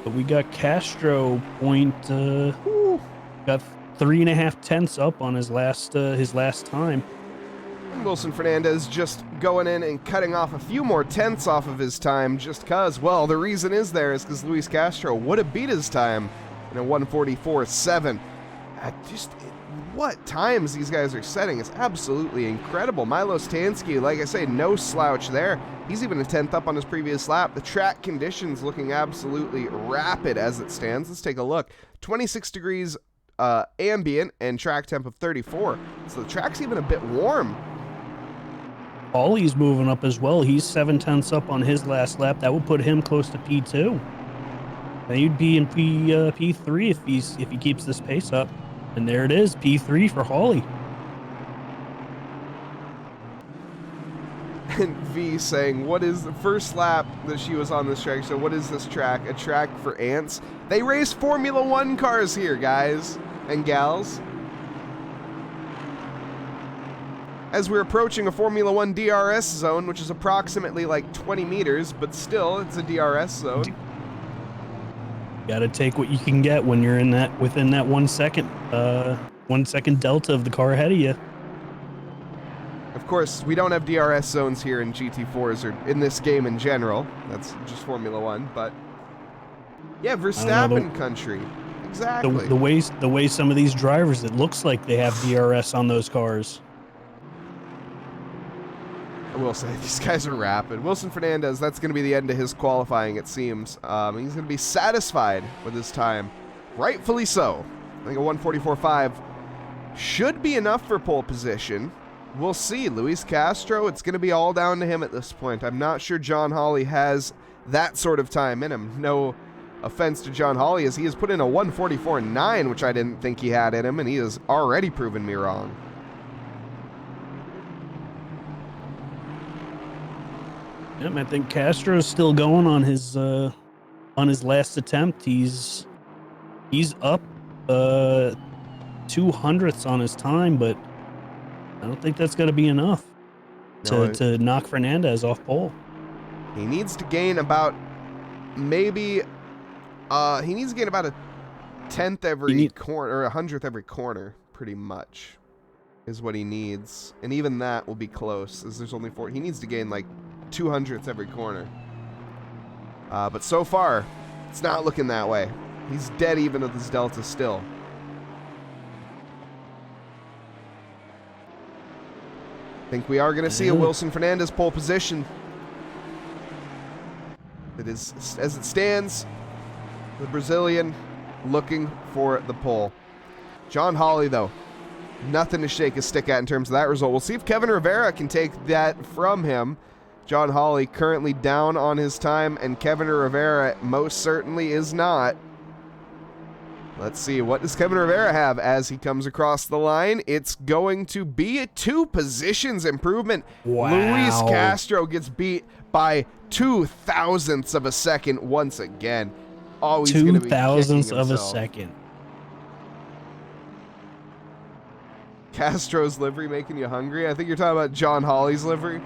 But we got Castro got 3.5 tenths up on his last time. Wilson Fernandez just going in and cutting off a few more tenths off of his time just because, well, the reason is because Luis Castro would have beat his time in a 144.7. What times these guys are setting is absolutely incredible. Milos Tansky, like I say, no slouch there. He's even a 10th up on his previous lap. The track conditions looking absolutely rapid as it stands. Let's take a look. 26 degrees ambient and track temp of 34. So the track's even a bit warm. Ollie's moving up as well. He's 7/10 up on his last lap. That would put him close to P2. And he'd be in P3 if he keeps this pace up. And there it is, P3 for Hawley. And V saying, what is the first lap that she was on this track? So what is this track? A track for ants? They race Formula One cars here, guys and gals. As we're approaching a Formula One DRS zone, which is approximately like 20 meters, but still, it's a DRS zone. Gotta take what you can get when you're within that 1 second, 1 second delta of the car ahead of you. Of course, we don't have DRS zones here in GT4s or in this game in general. That's just Formula One, but yeah, Verstappen country. Exactly. The way some of these drivers, it looks like they have DRS on those cars. I will say, these guys are rapid. Wilson Fernandez, that's going to be the end of his qualifying, it seems. He's going to be satisfied with his time. Rightfully so. I think a 144.5 should be enough for pole position. We'll see. Luis Castro, it's going to be all down to him at this point. I'm not sure John Hawley has that sort of time in him. No offense to John Hawley, as he has put in a 144.9, which I didn't think he had in him, and he has already proven me wrong. Yep, I think Castro's still going on his last attempt. He's up 200ths on his time, but I don't think that's going to be enough to knock Fernandez off pole. He needs to gain about maybe a 10th every corner, or a 100th every corner, pretty much, is what he needs. And even that will be close, as there's only 4. He needs to gain like 200ths every corner. But so far, it's not looking that way. He's dead even with his delta still. I think we are going to see a Wilson Fernandez pole position. It is, as it stands, the Brazilian looking for the pole. John Hawley, though, nothing to shake a stick at in terms of that result. We'll see if Kevin Rivera can take that from him. John Hawley currently down on his time, and Kevin Rivera most certainly is not. Let's see, what does Kevin Rivera have as he comes across the line? It's going to be a 2 positions improvement. Wow. Luis Castro gets beat by 0.02 of a second once again. Oh, he's going to be kicking 0.02 of a himself. second. Castro's livery making you hungry? I think you're talking about John Hawley's livery.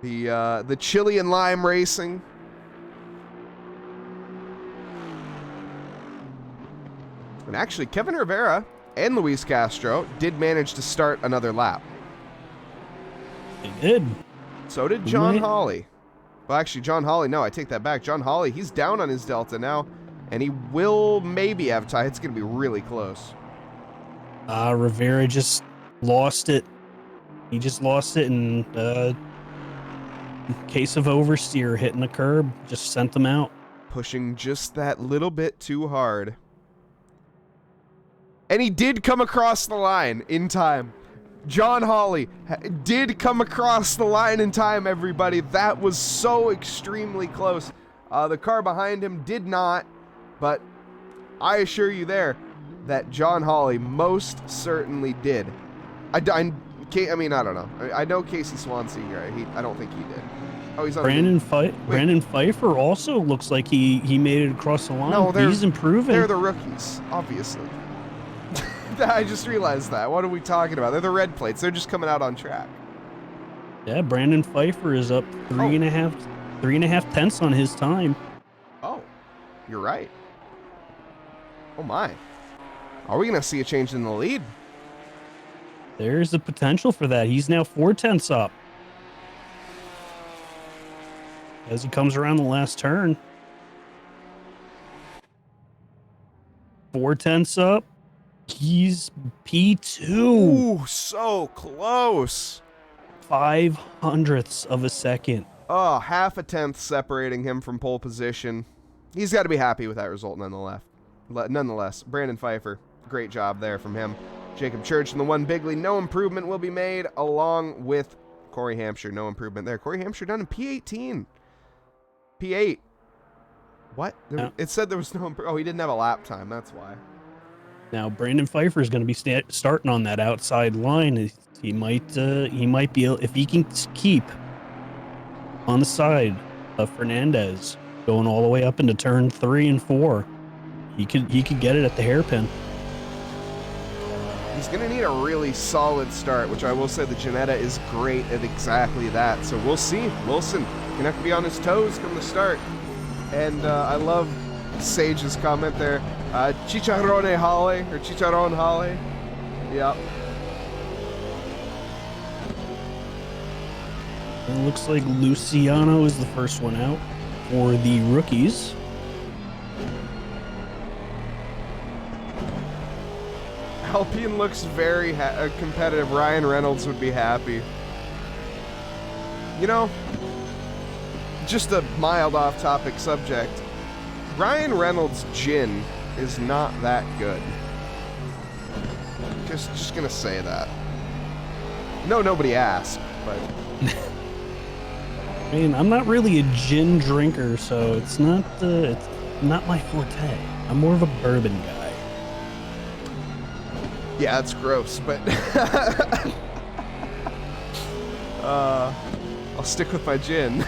The chili and lime racing. And actually, Kevin Rivera and Luis Castro did manage to start another lap. They did. So did John Hawley. Well, actually, John Hawley, no, I take that back. John Hawley, he's down on his Delta now, and he will maybe have tie. It's going to be really close. Rivera just lost it. He just lost it in case of oversteer, hitting the curb, just sent them out. Pushing just that little bit too hard. And he did come across the line in time. John Hawley did come across the line in time, everybody. That was so extremely close. The car behind him did not, but I assure you there that John Hawley most certainly did. I mean, I don't know. I know Casey Swansea, right? I don't think he did. Oh, he's on Brandon Pfeiffer also looks like he made it across the line. No, he's improving. They're the rookies, obviously. I just realized that. What are we talking about? They're the red plates. They're just coming out on track. Yeah, Brandon Pfeiffer is up 3.5 tenths on his time. Oh, you're right. Oh my. Are we going to see a change in the lead? There's the potential for that. He's now 4 tenths up. As he comes around the last turn. 4 tenths up. He's P2. Ooh, so close. 0.05 of a second. Oh, 0.5 tenth separating him from pole position. He's got to be happy with that result nonetheless. Brandon Pfeiffer, great job there from him. Jacob Church in the one bigly, no improvement will be made, along with Corey Hampshire, no improvement there. Corey Hampshire done in P18. P8. What? It said there was no improvement. Oh, he didn't have a lap time, that's why. Now Brandon Pfeiffer is going to be starting on that outside line. He might be able, if he can keep on the side of Fernandez going all the way up into turn 3 and 4. He could get it at the hairpin. He's going to need a really solid start, which I will say the Ginetta is great at exactly that. So we'll see. Wilson going to have to be on his toes come the start. And I love Sage's comment there. Chicharrone Holly, or Chicharron Holly. Yep. It looks like Luciano is the first one out for the rookies. Alpine looks very competitive. Ryan Reynolds would be happy. You know, just a mild off-topic subject. Ryan Reynolds' gin is not that good. Just gonna say that. No, nobody asked, but... I mean, I'm not really a gin drinker, so it's not my forte. I'm more of a bourbon guy. Yeah, it's gross, but... I'll stick with my gin.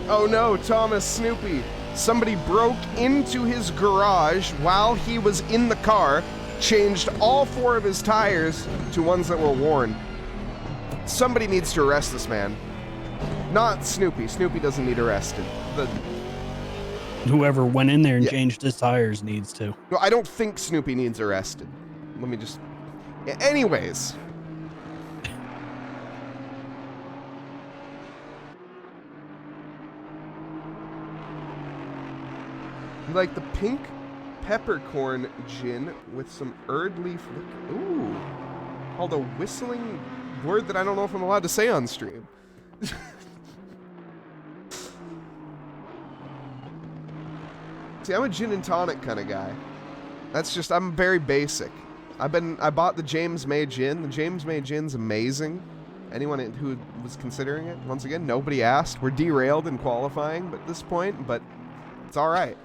Oh no, Thomas Snoopy. Somebody broke into his garage while he was in the car, changed all 4 of his tires to ones that were worn. Somebody needs to arrest this man. Not Snoopy. Snoopy doesn't need arrested. Whoever went in there and changed his tires needs to. No, I don't think Snoopy needs arrested. Let me just... Anyways... like the pink peppercorn gin with some Erd leaf liquor. Ooh. Called a whistling word that I don't know if I'm allowed to say on stream. See, I'm a gin and tonic kind of guy. That's just, I'm very basic. I bought the James May gin. The James May gin's amazing. Anyone who was considering it, once again, nobody asked. We're derailed in qualifying at this point, but it's all right.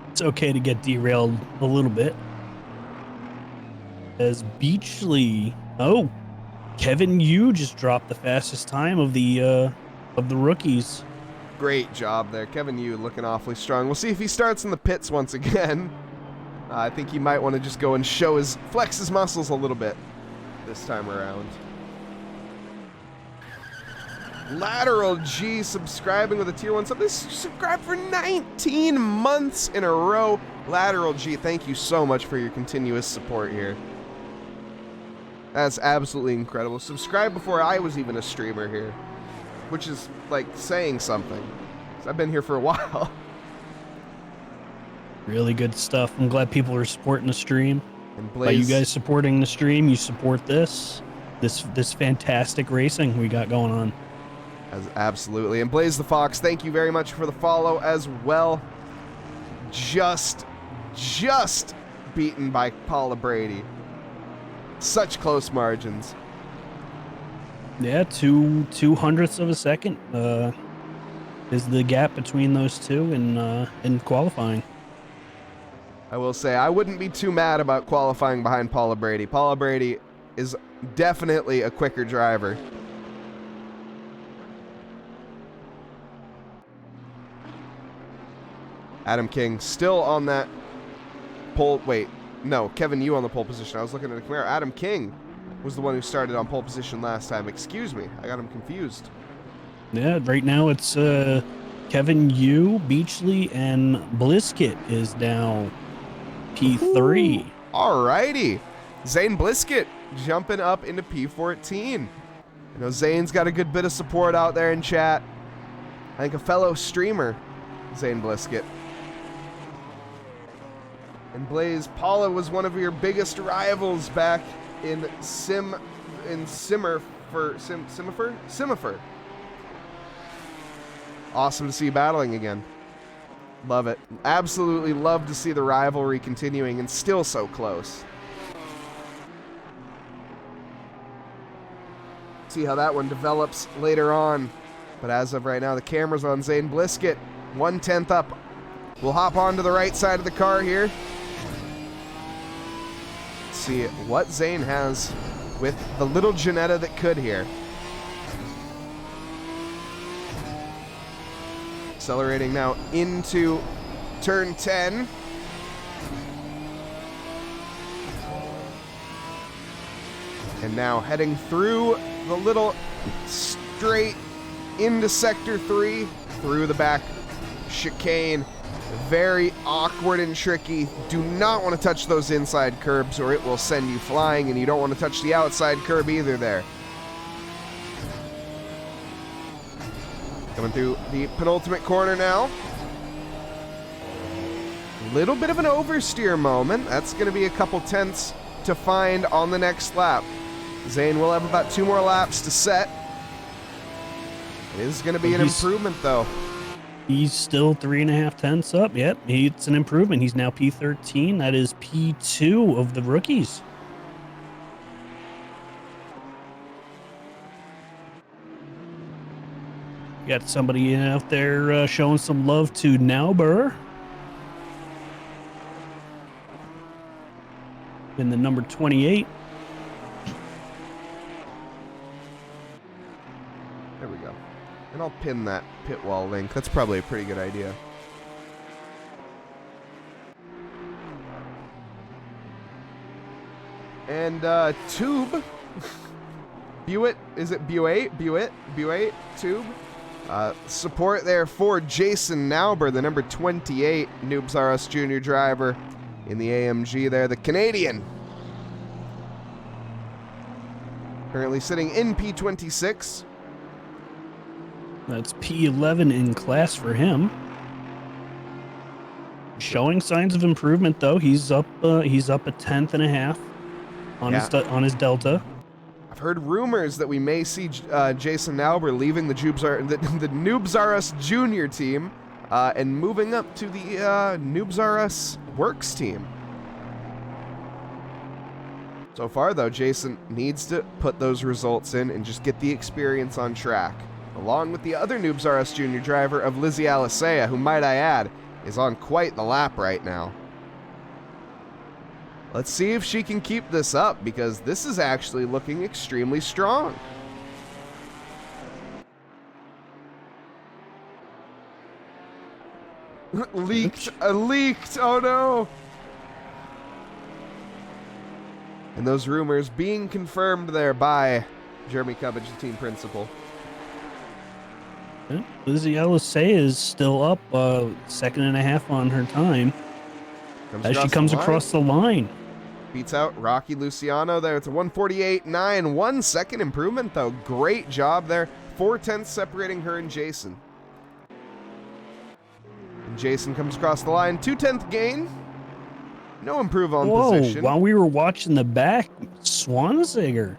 It's okay to get derailed a little bit. As Beachley, Kevin Yu just dropped the fastest time of the rookies. Great job there. Kevin Yu looking awfully strong. We'll see if he starts in the pits once again. I think he might want to just go and flex his muscles a little bit this time around. Lateral G subscribing with a tier 1 sub. This subscribed for 19 months in a row. Lateral G, thank you so much for your continuous support here. That's absolutely incredible. Subscribe before I was even a streamer here, which is like saying something. I've been here for a while. Really good stuff. I'm glad people are supporting the stream. And By you guys supporting the stream, you support this fantastic racing we got going on. Absolutely. And Blaze the Fox, thank you very much for the follow as well. Just beaten by Paula Brady. Such close margins. Yeah, 2/200ths of a second is the gap between those two in qualifying. I will say, I wouldn't be too mad about qualifying behind Paula Brady. Paula Brady is definitely a quicker driver. Adam King still on that pole. Wait, no, Kevin Yu on the pole position. I was looking at the camera. Adam King was the one who started on pole position last time. Excuse me, I got him confused. Yeah, right now it's Kevin Yu, Beachley, and Bliskett is now P3. Alrighty. Zane Bliskett jumping up into P14. I know Zane's got a good bit of support out there in chat. I think a fellow streamer, Zane Bliskett. And Blaze, Paula was one of your biggest rivals back in Simmer. Awesome to see you battling again. Love it. Absolutely love to see the rivalry continuing and still so close. See how that one develops later on. But as of right now, the camera's on Zane Bliskett. 1/10 up. We'll hop onto the right side of the car here. See what Zane has with the little Janetta that could here. Accelerating now into turn 10. And now heading through the little straight into sector 3, through the back chicane. Very awkward and tricky. Do not want to touch those inside curbs or it will send you flying, and you don't want to touch the outside curb either there. Coming through the penultimate corner now. Little bit of an oversteer moment. That's going to be a couple tenths to find on the next lap. Zane will have about 2 more laps to set. It is going to be an improvement, though. He's still 3.5 tenths up. Yep, it's an improvement. He's now P13. That is P2 of the rookies. Got somebody out there showing some love to Nause in the number 28. There we go. And I'll pin that pit wall link. That's probably a pretty good idea. And Tube. Buick, is it Buick? Buick Tube. Support there for Jason Nauber, the number 28 Noobs R Us Junior driver in the AMG there, the Canadian. Currently sitting in P26. That's P11 in class for him. Showing signs of improvement though. He's up a 1/10.5 on his delta. I've heard rumors that we may see Jason Nauber leaving the Noobs R Us Junior team and moving up to the Noobs R Us Works team. So far, though, Jason needs to put those results in and just get the experience on track, along with the other Noobs R Us Junior driver of Lizzie Alisea, who, might I add, is on quite the lap right now. Let's see if she can keep this up, because this is actually looking extremely strong. Leaked! Oh no! And those rumors being confirmed there by Jeremy Cubbage, the team principal. Lizzie Alisea is still up, 2.5 on her time as she comes across the line. Beats out Rocky Luciano there. It's a 148.9. 1 second improvement, though. Great job there. 4/10 separating her and Jason. And Jason comes across the line. 2/10 gain. No improve on position. While we were watching the back, Swanziger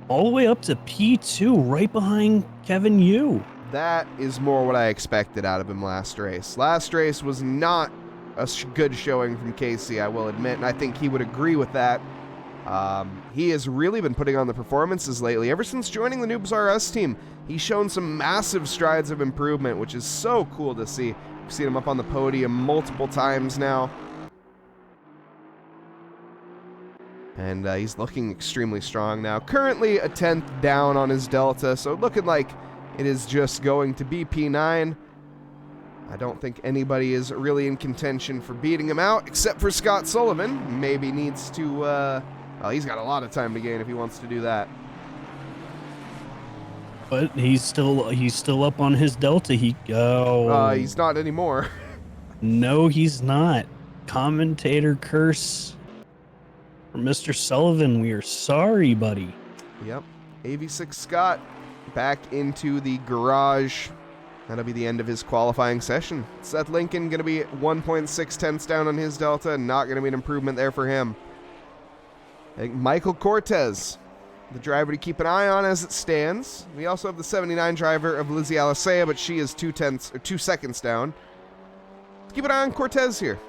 all the way up to P2, right behind Kevin Yu. That is more what I expected out of him last race. Last race was not a good showing from Casey, I will admit, and I think he would agree with that. He has really been putting on the performances lately. Ever since joining the Noobs R Us team, he's shown some massive strides of improvement, which is so cool to see. We've seen him up on the podium multiple times now. And he's looking extremely strong now. Currently a 10th down on his Delta, so looking like it is just going to be P9. I don't think anybody is really in contention for beating him out, except for Scott Sullivan. Maybe needs to, well, he's got a lot of time to gain if he wants to do that. But he's still up on his Delta. He's not anymore. No, he's not. Commentator curse. Mr. Sullivan, we are sorry, buddy. Yep. AV6 Scott back into the garage. That'll be the end of his qualifying session. Seth Lincoln going to be 1.6 tenths down on his Delta. Not going to be an improvement there for him. I think Michael Cortez, the driver to keep an eye on as it stands. We also have the 79 driver of Lizzie Alisea, but she is 2 seconds down. Let's keep an eye on Cortez here.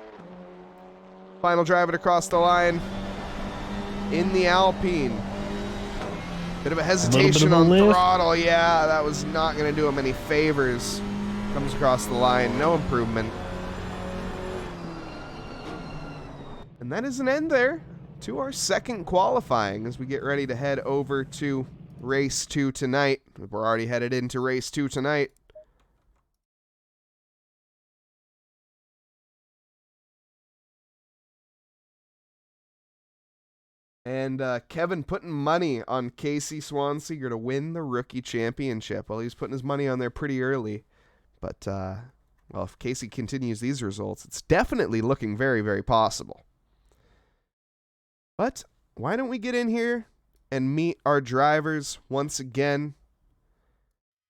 Final driver to cross the line in the Alpine. Bit of a hesitation on throttle. Yeah, that was not going to do him any favors. Comes across the line. No improvement. And that is an end there to our second qualifying as we get ready to head over to race 2 tonight. We're already headed into race 2 tonight. And Kevin putting money on Casey Swanseger to win the rookie championship. Well, he's putting his money on there pretty early. But, well, if Casey continues these results, it's definitely looking very, very possible. But why don't we get in here and meet our drivers once again,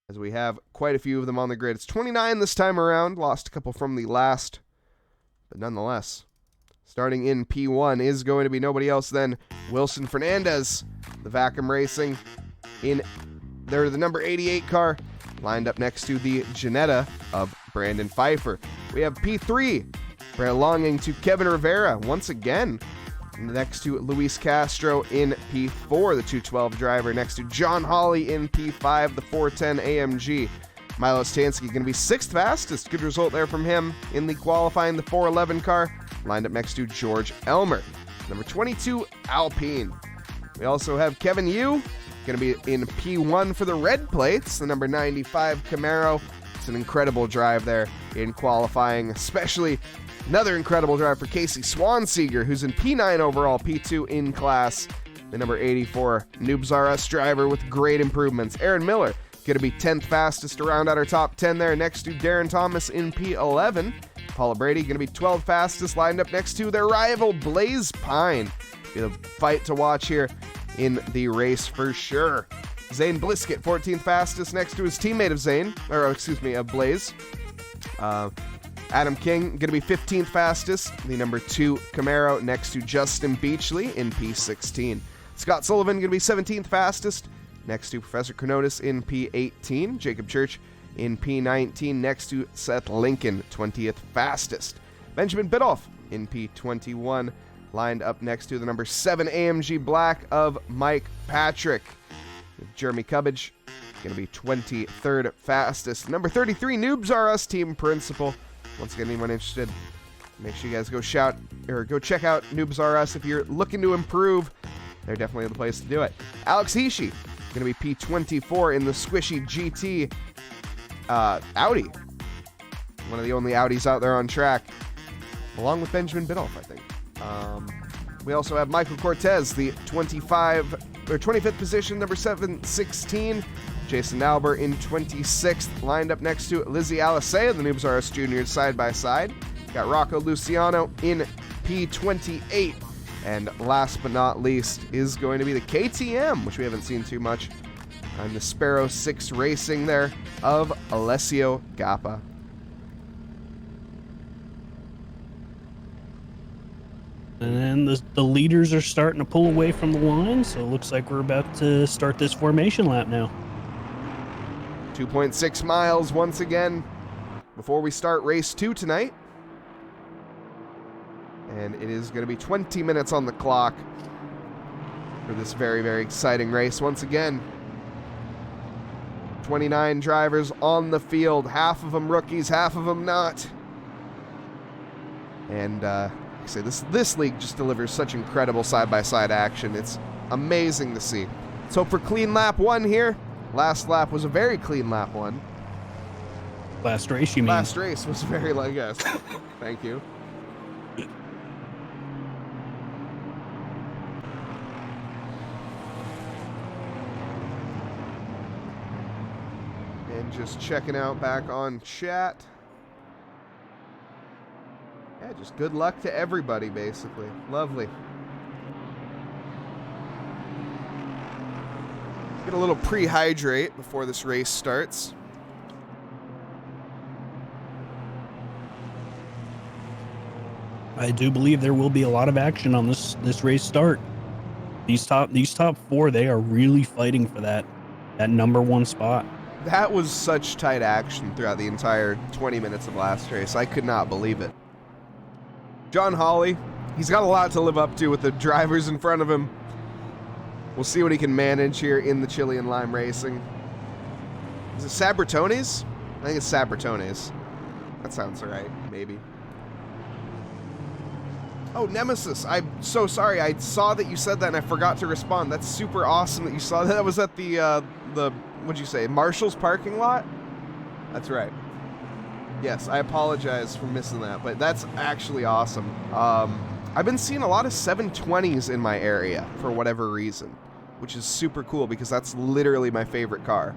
as we have quite a few of them on the grid. It's 29 this time around. Lost a couple from the last, but nonetheless. Starting in P1 is going to be nobody else than Wilson Fernandez, the Vacuum Racing. They're the number 88 car, lined up next to the Janetta of Brandon Pfeiffer. We have P3, belonging to Kevin Rivera, once again. Next to Luis Castro in P4, the 212 driver. Next to John Hawley in P5, the 410 AMG. Milo Stansky going to be 6th fastest. Good result there from him in the qualifying, the 411 car. Lined up next to George Elmer. Number 22, Alpine. We also have Kevin Yu, going to be in P1 for the red plates, the number 95 Camaro. It's an incredible drive there in qualifying, especially another incredible drive for Casey Swanseger, who's in P9 overall, P2 in class. The number 84 Noobs R Us driver with great improvements. Aaron Miller, going to be 10th fastest to round out our top 10 there, next to Darren Thomas in P11. Paula Brady going to be 12th fastest, lined up next to their rival Blaze Pine. Be a fight to watch here in the race for sure. Zane Blisket, 14th fastest, next to his teammate of Blaze. Adam King going to be 15th fastest, the number 2 Camaro, next to Justin Beachley in P16. Scott Sullivan going to be 17th fastest, next to Professor Chronotis in P18. Jacob Church in P19, next to Seth Lincoln, 20th fastest. Benjamin Biddulph in P21, lined up next to the number 7 AMG Black of Mike Patrick. Jeremy Cubbage going to be 23rd fastest. Number 33, Noobs R Us team principal. Once again, anyone interested, make sure you guys go check out Noobs R Us if you're looking to improve. They're definitely the place to do it. Alex Hischi going to be P24 in the squishy GT Audi. One of the only Audis out there on track, along with Benjamin Biddulph, I think. We also have Michael Cortez, the 25th position, number 716. Jason Nauber in 26th, lined up next to Lizzie Alisea, the Noobs R Us Juniors side by side. Got Rocco Luciano in P28. And last but not least is going to be the KTM, which we haven't seen too much. And the Sparrow 6 Racing there of Alessio Gappa. And then the leaders are starting to pull away from the line, so it looks like we're about to start this formation lap now. 2.6 miles once again before we start race 2 tonight. And it is going to be 20 minutes on the clock for this very, very exciting race. Once again, 29 drivers on the field, half of them rookies, half of them not. And like I say, this league just delivers such incredible side-by-side action. It's amazing to see. Let's hope for clean lap 1 here. Last lap was a very clean lap 1. Last race, you mean? Last race was very, yes. Thank you. And just checking out back on chat. Yeah, just good luck to everybody, basically. Lovely. Get a little pre-hydrate before this race starts. I do believe there will be a lot of action on this race start. These top 4, they are really fighting for that number 1 spot. That was such tight action throughout the entire 20 minutes of last race. I could not believe it. John Hawley, he's got a lot to live up to with the drivers in front of him. We'll see what he can manage here in the Chili and Lime Racing. Is it Sabritones? I think it's Sabritones. That sounds right, maybe. Oh, Nemesis, I'm so sorry. I saw that you said that and I forgot to respond. That's super awesome that you saw that. That was at the what'd you say, Marshall's parking lot? That's right. Yes, I apologize for missing that, but that's actually awesome. I've been seeing a lot of 720s in my area for whatever reason, which is super cool because that's literally my favorite car.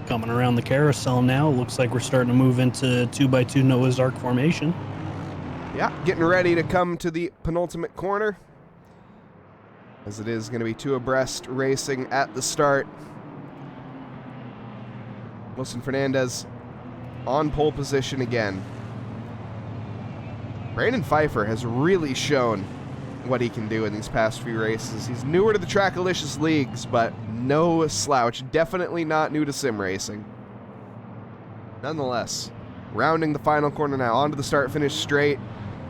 Coming around the carousel now, looks like we're starting to move into 2x2 Noah's Ark formation. Yeah, getting ready to come to the penultimate corner, as it is going to be 2 abreast racing at the start. Wilson Fernandez on pole position again. Brandon Pfeiffer has really shown what he can do in these past few races. He's newer to the Trackalicious leagues, but no slouch. Definitely not new to sim racing. Nonetheless, rounding the final corner now, onto the start-finish straight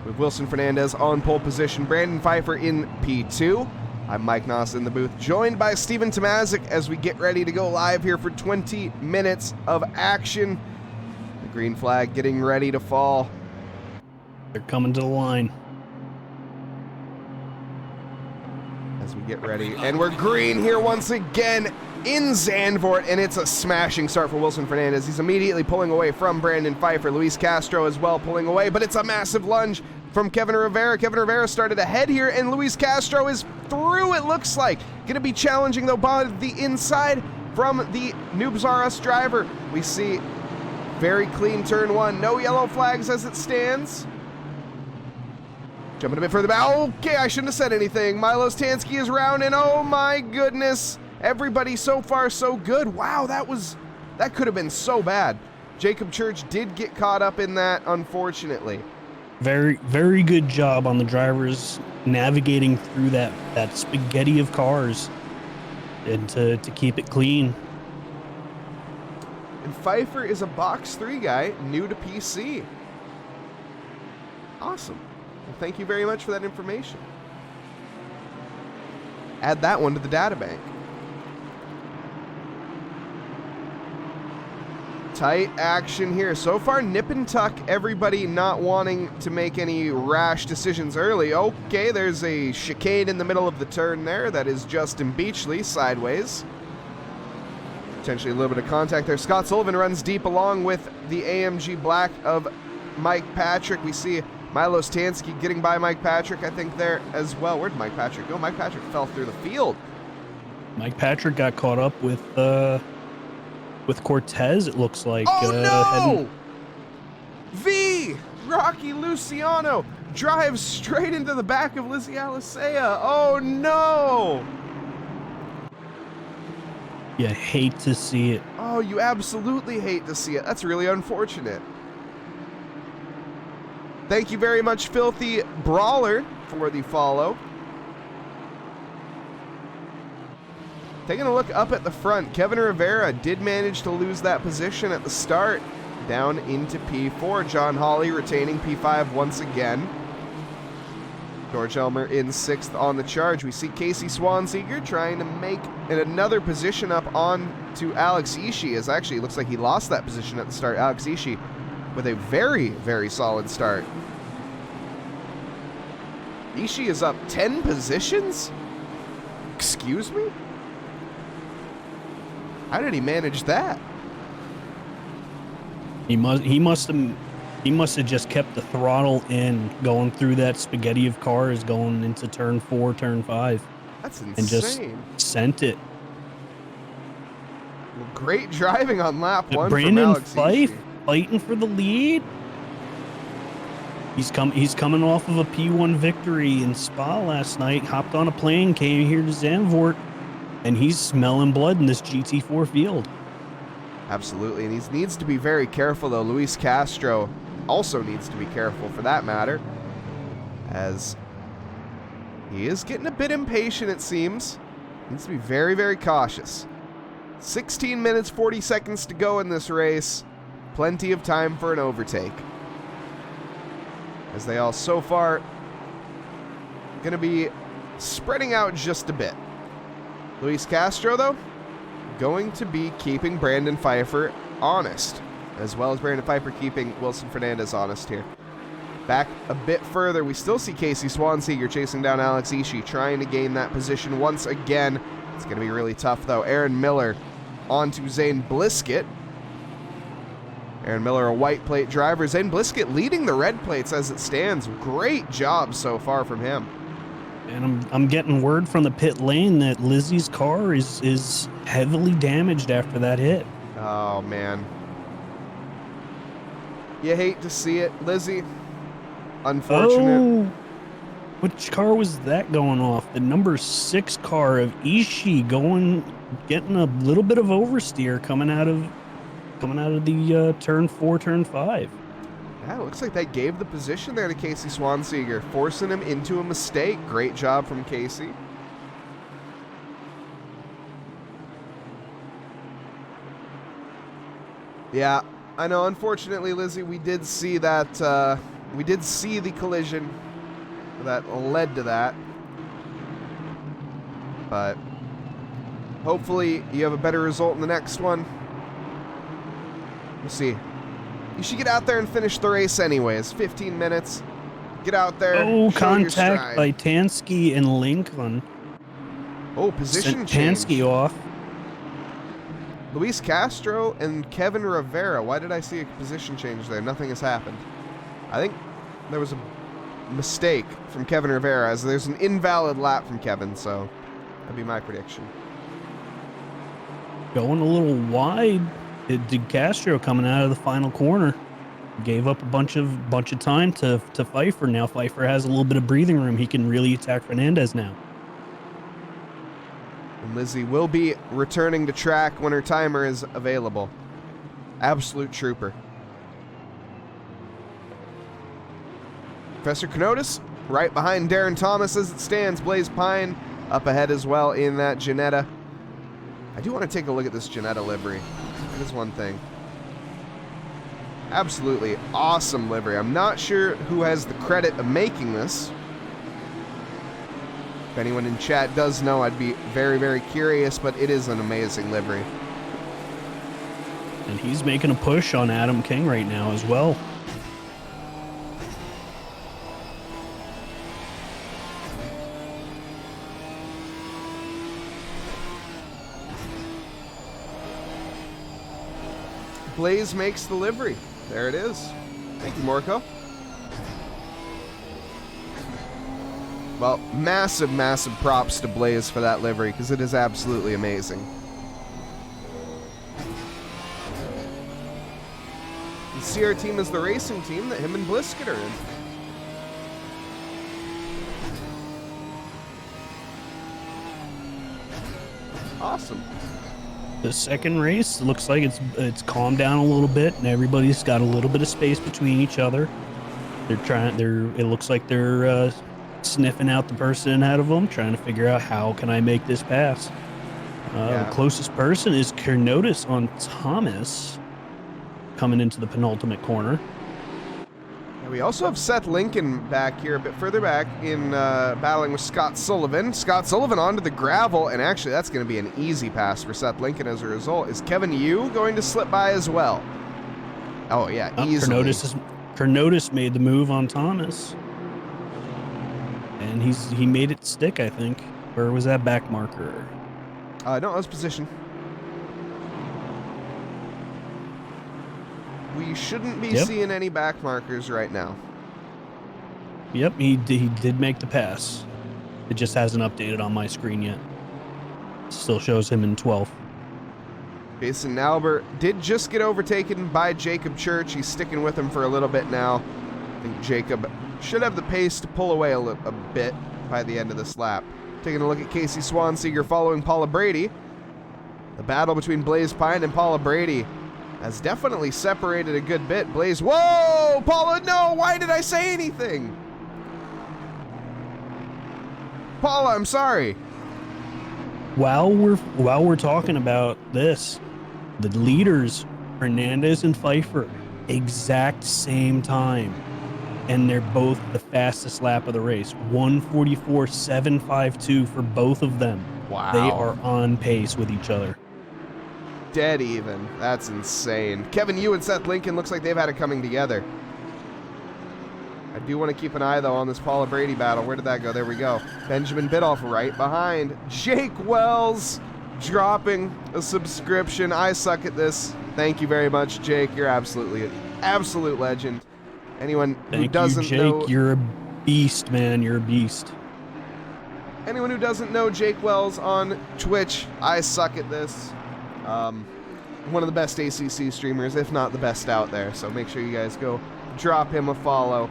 with Wilson Fernandez on pole position, Brandon Pfeiffer in P2. I'm Mike Nause in the booth, joined by Steven Tomazic as we get ready to go live here for 20 minutes of action. The green flag getting ready to fall. They're coming to the line. As we get ready, and we're green here once again in Zandvoort, and it's a smashing start for Wilson Fernandez. He's immediately pulling away from Brandon Pfeiffer. Luis Castro as well pulling away, but it's a massive lunge from Kevin Rivera. Kevin Rivera started ahead here, and Luis Castro is through, it looks like. Going to be challenging, though, by the inside from the Noobs R Us driver. We see very clean turn 1. No yellow flags as it stands. Jumping a bit further back. Okay, I shouldn't have said anything. Milos Tansky is round, and oh my goodness. Everybody so far so good. Wow, that could have been so bad. Jacob Church did get caught up in that, unfortunately. Very, very good job on the drivers navigating through that spaghetti of cars and to keep it clean. And Pfeiffer is a box 3 guy, new to PC. Awesome. Well, thank you very much for that information. Add that one to the data bank. Tight action here. So far, nip and tuck, everybody not wanting to make any rash decisions early. Okay, there's a chicane in the middle of the turn there. That is Justin Beachley, sideways. Potentially a little bit of contact there. Scott Sullivan runs deep along with the AMG Black of Mike Patrick. We see Milo Stansky getting by Mike Patrick, I think, there as well. Where'd Mike Patrick go? Mike Patrick fell through the field. Mike Patrick got caught up with Cortez, it looks like. Oh, no! V! Rocky Luciano drives straight into the back of Lizzie Alisea. Oh, no! You hate to see it. Oh, you absolutely hate to see it. That's really unfortunate. Thank you very much, Filthy Brawler, for the follow. Taking a look up at the front, Kevin Rivera did manage to lose that position at the start, down into P4. John Hawley retaining P5 once again. George Elmer in 6th on the charge. We see Casey Swanseeger trying to make another position up on to Alex Ishii, as actually it looks like he lost that position at the start. Alex Ishii with a very, very solid start. Ishii is up 10 positions? Excuse me? How did he manage that? He must have just kept the throttle in, going through that spaghetti of cars, going into turn 4, turn 5. That's insane. And just sent it. Well, great driving on lap 1 Brandon from Alex Fife Ishii. fighting for the lead. He's coming off of a P1 victory in Spa last night. Hopped on a plane, came here to Zandvoort, and he's smelling blood in this GT4 field. Absolutely, and he needs to be very careful, though. Luis Castro also needs to be careful, for that matter, as he is getting a bit impatient, it seems. Needs to be very, very cautious. 16 minutes, 40 seconds to go in this race. Plenty of time for an overtake, as they all so far going to be spreading out just a bit. Luis Castro, though, going to be keeping Brandon Pfeiffer honest, as well as Brandon Pfeiffer keeping Wilson Fernandez honest here. Back a bit further, we still see Casey Swanseeger chasing down Alex Ishii, trying to gain that position once again. It's going to be really tough, though. Aaron Miller onto Zane Bliskett. Aaron Miller, a white plate driver. Zane Bliskett leading the red plates as it stands. Great job so far from him. And I'm getting word from the pit lane that Lizzie's car is heavily damaged after that hit. Oh, man. You hate to see it, Lizzie. Unfortunate. Oh, which car was that going off? The number 6 car of Ishii getting a little bit of oversteer coming out of the turn 4, turn 5. Yeah, it looks like they gave the position there to Casey Swanseeger, forcing him into a mistake. Great job from Casey. Yeah, I know. Unfortunately, Lizzie, we did see that. We did see the collision that led to that. But hopefully you have a better result in the next one. We'll see. You should get out there and finish the race anyways. 15 minutes. Get out there. Oh, show your contact stride. by Tansky and Lincoln. Oh, position Sent change. Tansky off. Luis Castro and Kevin Rivera. Why did I see a position change there? Nothing has happened. I think there was a mistake from Kevin Rivera, as there's an invalid lap from Kevin, so that'd be my prediction. Going a little wide. Did Castro coming out of the final corner. Gave up a bunch of time to Pfeiffer. Now Pfeiffer has a little bit of breathing room. He can really attack Fernandez now. And Lizzie will be returning to track when her timer is available. Absolute trooper. Professor Kenotis right behind Darren Thomas as it stands. Blaze Pine up ahead as well in that Ginetta. I do want to take a look at this Ginetta livery. That is one thing. Absolutely awesome livery. I'm not sure who has the credit of making this. If anyone in chat does know, I'd be very, very curious, but it is an amazing livery. And he's making a push on Adam King right now as well. Blaze makes the livery. There it is. Thank you, Morco. Well, massive, massive props to Blaze for that livery, because it is absolutely amazing. You see our team as the racing team that him and Blisket are in. Awesome. The second race looks like it's calmed down a little bit, and everybody's got a little bit of space between each other. It looks like they're sniffing out the person ahead of them, trying to figure out how can I make this pass. The closest person is Kenotis on Thomas, coming into the penultimate corner. And we also have Seth Lincoln back here, a bit further back, in battling with Scott Sullivan. Scott Sullivan onto the gravel, and actually that's going to be an easy pass for Seth Lincoln as a result. Is Kevin Yu going to slip by as well? Oh, yeah, easily. Kenotis made the move on Thomas. And he made it stick, I think. Where was that back marker? No, it was position. We shouldn't be seeing any back markers right now. Yep, he did make the pass. It just hasn't updated on my screen yet. Still shows him in 12th. Jason Albert did just get overtaken by Jacob Church. He's sticking with him for a little bit now. I think Jacob should have the pace to pull away a bit by the end of this lap. Taking a look at Casey Swanseeger following Paula Brady. The battle between Blaze Pine and Paula Brady has definitely separated a good bit. Blaze, whoa! Paula, no! Why did I say anything? Paula, I'm sorry. While we're talking about this, the leaders, Hernandez and Pfeiffer, exact same time. And they're both the fastest lap of the race. 1:44.752 for both of them. Wow. They are on pace with each other. Dead even. That's insane. Kevin Yu and Seth Lincoln looks like they've had it coming together. I do want to keep an eye, though, on this Paula Brady battle. Where did that go? There we go. Benjamin Bidoff right behind. Jake Wells dropping a subscription. I suck at this. Thank you very much, Jake. You're absolutely an absolute legend. Anyone who doesn't know... Jake. You're a beast, man. You're a beast. Anyone who doesn't know Jake Wells on Twitch, I suck at this. One of the best ACC streamers, if not the best out there. So make sure you guys go drop him a follow.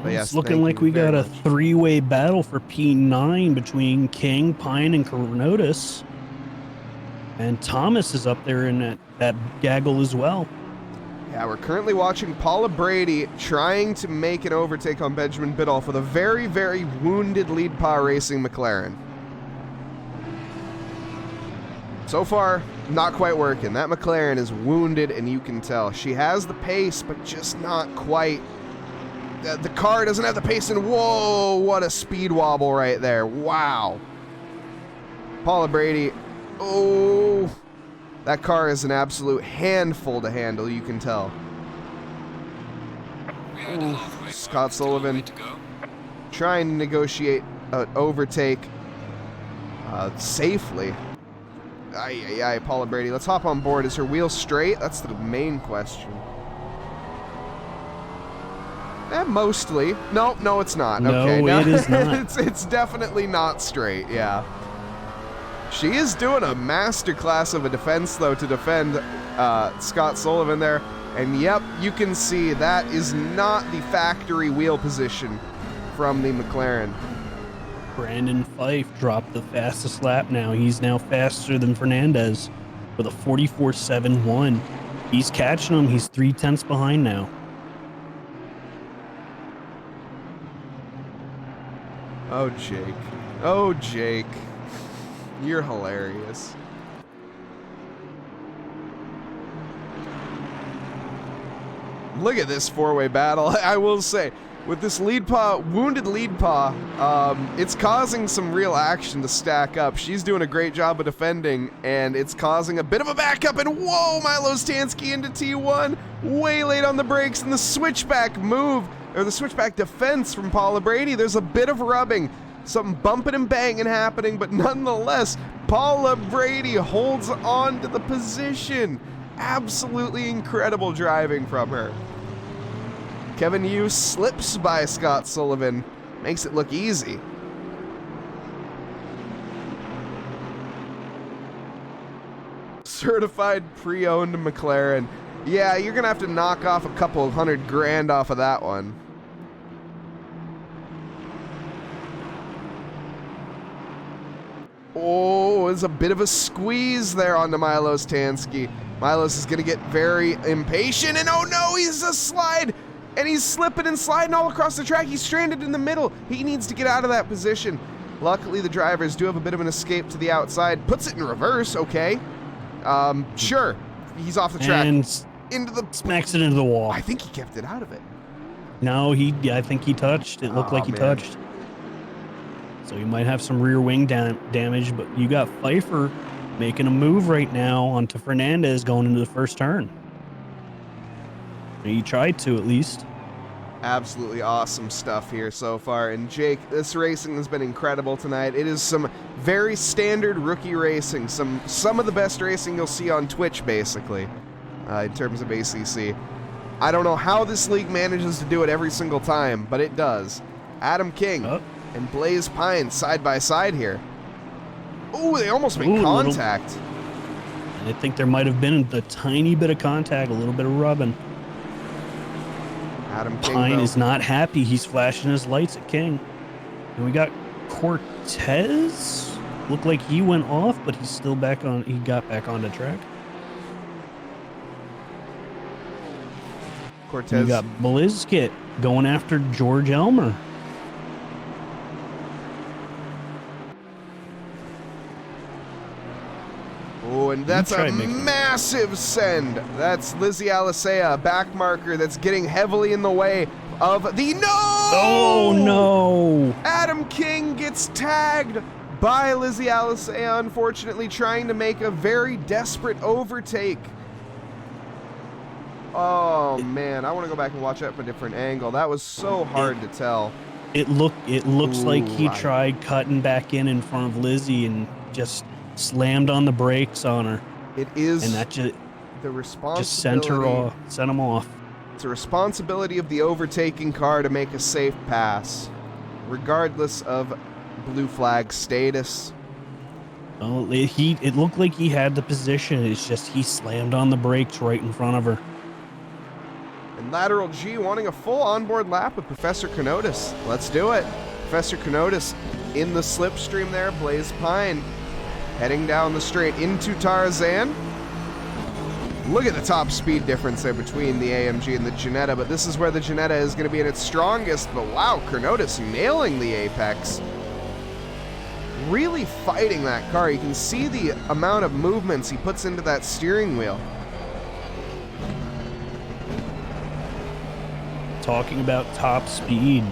But yes, it's looking like we got a three-way battle for P9 between King, Pine, and Kenotis. And Thomas is up there in that gaggle as well. Yeah, we're currently watching Paula Brady trying to make an overtake on Benjamin Bidoff with a very, very wounded Lead Power Racing McLaren. So far, not quite working. That McLaren is wounded, and you can tell. She has the pace, but just not quite. The car doesn't have the pace, and whoa, what a speed wobble right there. Wow. Paula Brady, oh... That car is an absolute handful to handle, you can tell. Ooh, Scott Sullivan trying to negotiate an overtake safely. Aye, Paula Brady. Let's hop on board. Is her wheel straight? That's the main question. Mostly. No, it's not. No, okay, it is not. It's definitely not straight, yeah. She is doing a masterclass of a defense, though, to defend Scott Sullivan there. And yep, you can see that is not the factory wheel position from the McLaren. Brandon Fife dropped the fastest lap now. He's now faster than Fernandez. with a 44.71. He's catching him. He's 0.3 behind now. Oh, Jake. Oh, Jake. You're hilarious. Look at this four-way battle. I will say, with this lead paw, wounded lead paw, it's causing some real action to stack up. She's doing a great job of defending, and it's causing a bit of a backup, and whoa, Milo Stansky into T1, way late on the brakes, and the switchback move, or the switchback defense from Paula Brady. There's a bit of rubbing, some bumping and banging happening, but nonetheless, Paula Brady holds on to the position. Absolutely incredible driving from her. Kevin Yu slips by Scott Sullivan, makes it look easy. Certified pre-owned McLaren. Yeah, you're gonna have to knock off a couple of $100,000 off of that one. Oh, there's a bit of a squeeze there onto Milos Tansky. Milos is going to get very impatient, and oh no, he's a slide, and he's slipping and sliding all across the track. He's stranded in the middle. He needs to get out of that position. Luckily, the drivers do have a bit of an escape to the outside. Puts it in reverse, okay. Sure, he's off the track. And into the... smacks it into the wall. I think he kept it out of it. No, I think he touched. It looked like he touched. So you might have some rear wing damage, but you got Pfeiffer making a move right now onto Fernandez going into the first turn. He tried to, at least. Absolutely awesome stuff here so far. And Jake, this racing has been incredible tonight. It is some very standard rookie racing, some of the best racing you'll see on Twitch, basically, in terms of ACC. I don't know how this league manages to do it every single time, but it does. Adam King and Blaze Pine side by side here. Ooh, they almost made contact. I think there might have been a tiny bit of contact, a little bit of rubbing. Adam King, Pine is not happy. He's flashing his lights at King. And we got Cortez. Looked like he went off, but he's still back on. He got back on the track. Cortez. We got Blizkit going after George Elmer. Oh, and that's a massive send. That's Lizzie Alisea, back marker that's getting heavily in the way of the... No! Oh, no! Adam King gets tagged by Lizzie Alisea, unfortunately trying to make a very desperate overtake. Oh, man, I want to go back and watch that from a different angle. That was so hard to tell. It looks like he tried cutting back in front of Lizzie and just slammed on the brakes on her. It is, and that the responsibility. Just sent him off. It's a responsibility of the overtaking car to make a safe pass, regardless of blue flag status. Oh, it looked like he had the position. It's just he slammed on the brakes right in front of her. And lateral G wanting a full onboard lap with Professor Kenotis. Let's do it. Professor Kenotis in the slipstream there. Blaze Pine heading down the straight into Tarzan. Look at the top speed difference there between the AMG and the Ginetta, but this is where the Ginetta is going to be at its strongest. But wow, Kenotis nailing the apex. Really fighting that car. You can see the amount of movements he puts into that steering wheel. Talking about top speed,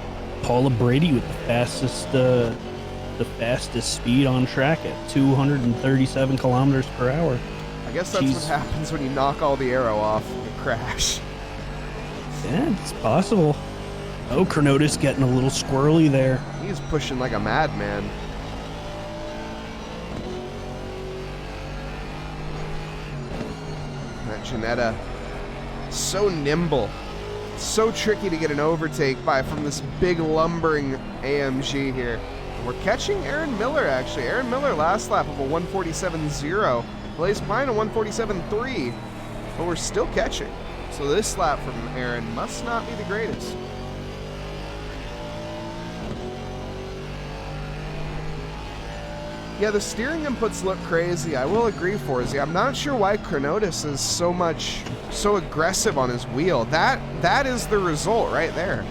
Paula Brady with the fastest speed on track at 237 kilometers per hour. I guess that's what happens when you knock all the aero off and crash. Yeah, it's possible. Oh, Kenotis getting a little squirrely there. He's pushing like a madman. That Ginetta, so nimble. So tricky to get an overtake by from this big lumbering AMG here. We're catching Aaron Miller, actually. Aaron Miller last lap of a 147.0. Blaze Pine a 147.3. But we're still catching. So this lap from Aaron must not be the greatest. Yeah, the steering inputs look crazy. I will agree, Forzy. I'm not sure why Chronotis is so aggressive on his wheel. That is the result right there.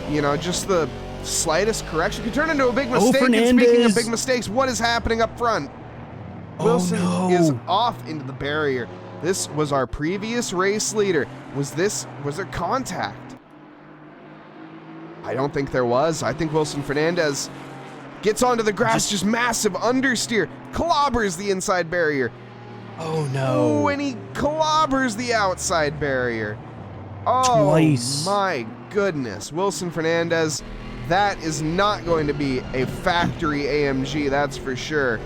You know, just the slightest correction could turn into a big mistake. And speaking of big mistakes, what is happening up front? Wilson is off into the barrier. This was our previous race leader. Was there contact? I don't think there was. I think Wilson Fernandez gets onto the grass, just massive understeer, clobbers the inside barrier. Oh no. Oh, and he clobbers the outside barrier. Oh, twice. My goodness. Wilson Fernandez, that is not going to be a factory AMG, that's for sure.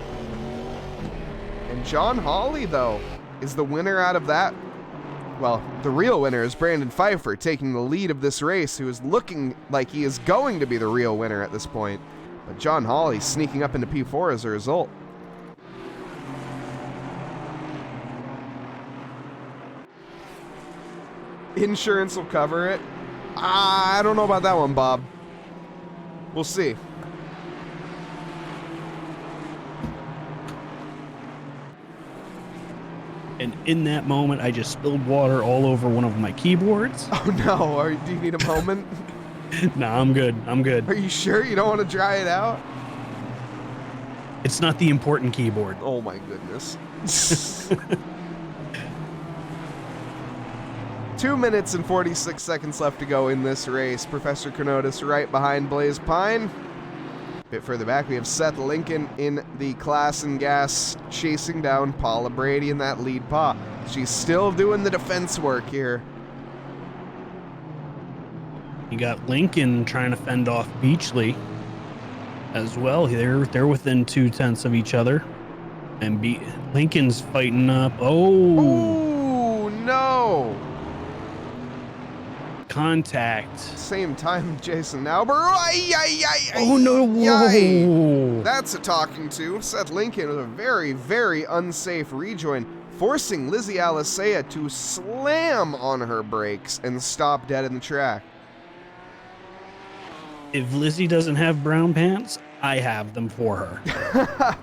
And John Hawley, though, is the winner out of that. Well, the real winner is Brandon Pfeiffer taking the lead of this race, who is looking like he is going to be the real winner at this point. But John Hawley sneaking up into P4 as a result. Insurance will cover it. I don't know about that one, Bob. We'll see. And in that moment, I just spilled water all over one of my keyboards. Oh no, do you need a moment? Nah, I'm good. I'm good. Are you sure you don't want to dry it out? It's not the important keyboard. Oh my goodness. 2 minutes and 46 seconds left to go in this race. Professor Chronotis right behind Blaze Pine. A bit further back, we have Seth Lincoln in the Class and Gas chasing down Paula Brady in that lead paw. She's still doing the defense work here. You got Lincoln trying to fend off Beachley as well. They're within 2/10 of each other. And Lincoln's fighting up. Oh no. Contact. Same time, Jason Nauber. Oh no! Whoa. That's a talking to. Seth Lincoln with a very, very unsafe rejoin, forcing Lizzie Alisea to slam on her brakes and stop dead in the track. If Lizzie doesn't have brown pants, I have them for her.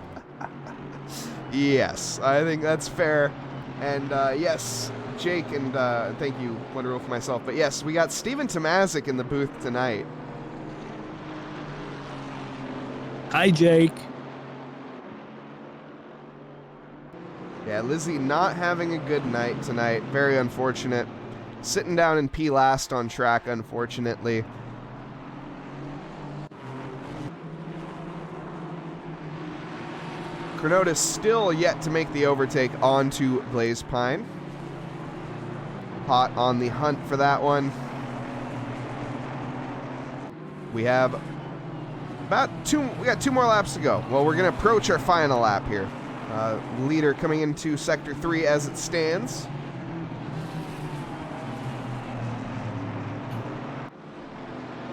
Yes, I think that's fair. And yes, Jake, and thank you, Wonderful, for myself. But yes, we got Steven Tomazic in the booth tonight. Hi, Jake. Yeah, Lizzie not having a good night tonight. Very unfortunate. Sitting down in P last on track, unfortunately. Chronotis still yet to make the overtake onto Blaze Pine. Hot on the hunt for that one. We have we got 2 more laps to go. Well, we're going to approach our final lap here. Leader coming into Sector 3 as it stands.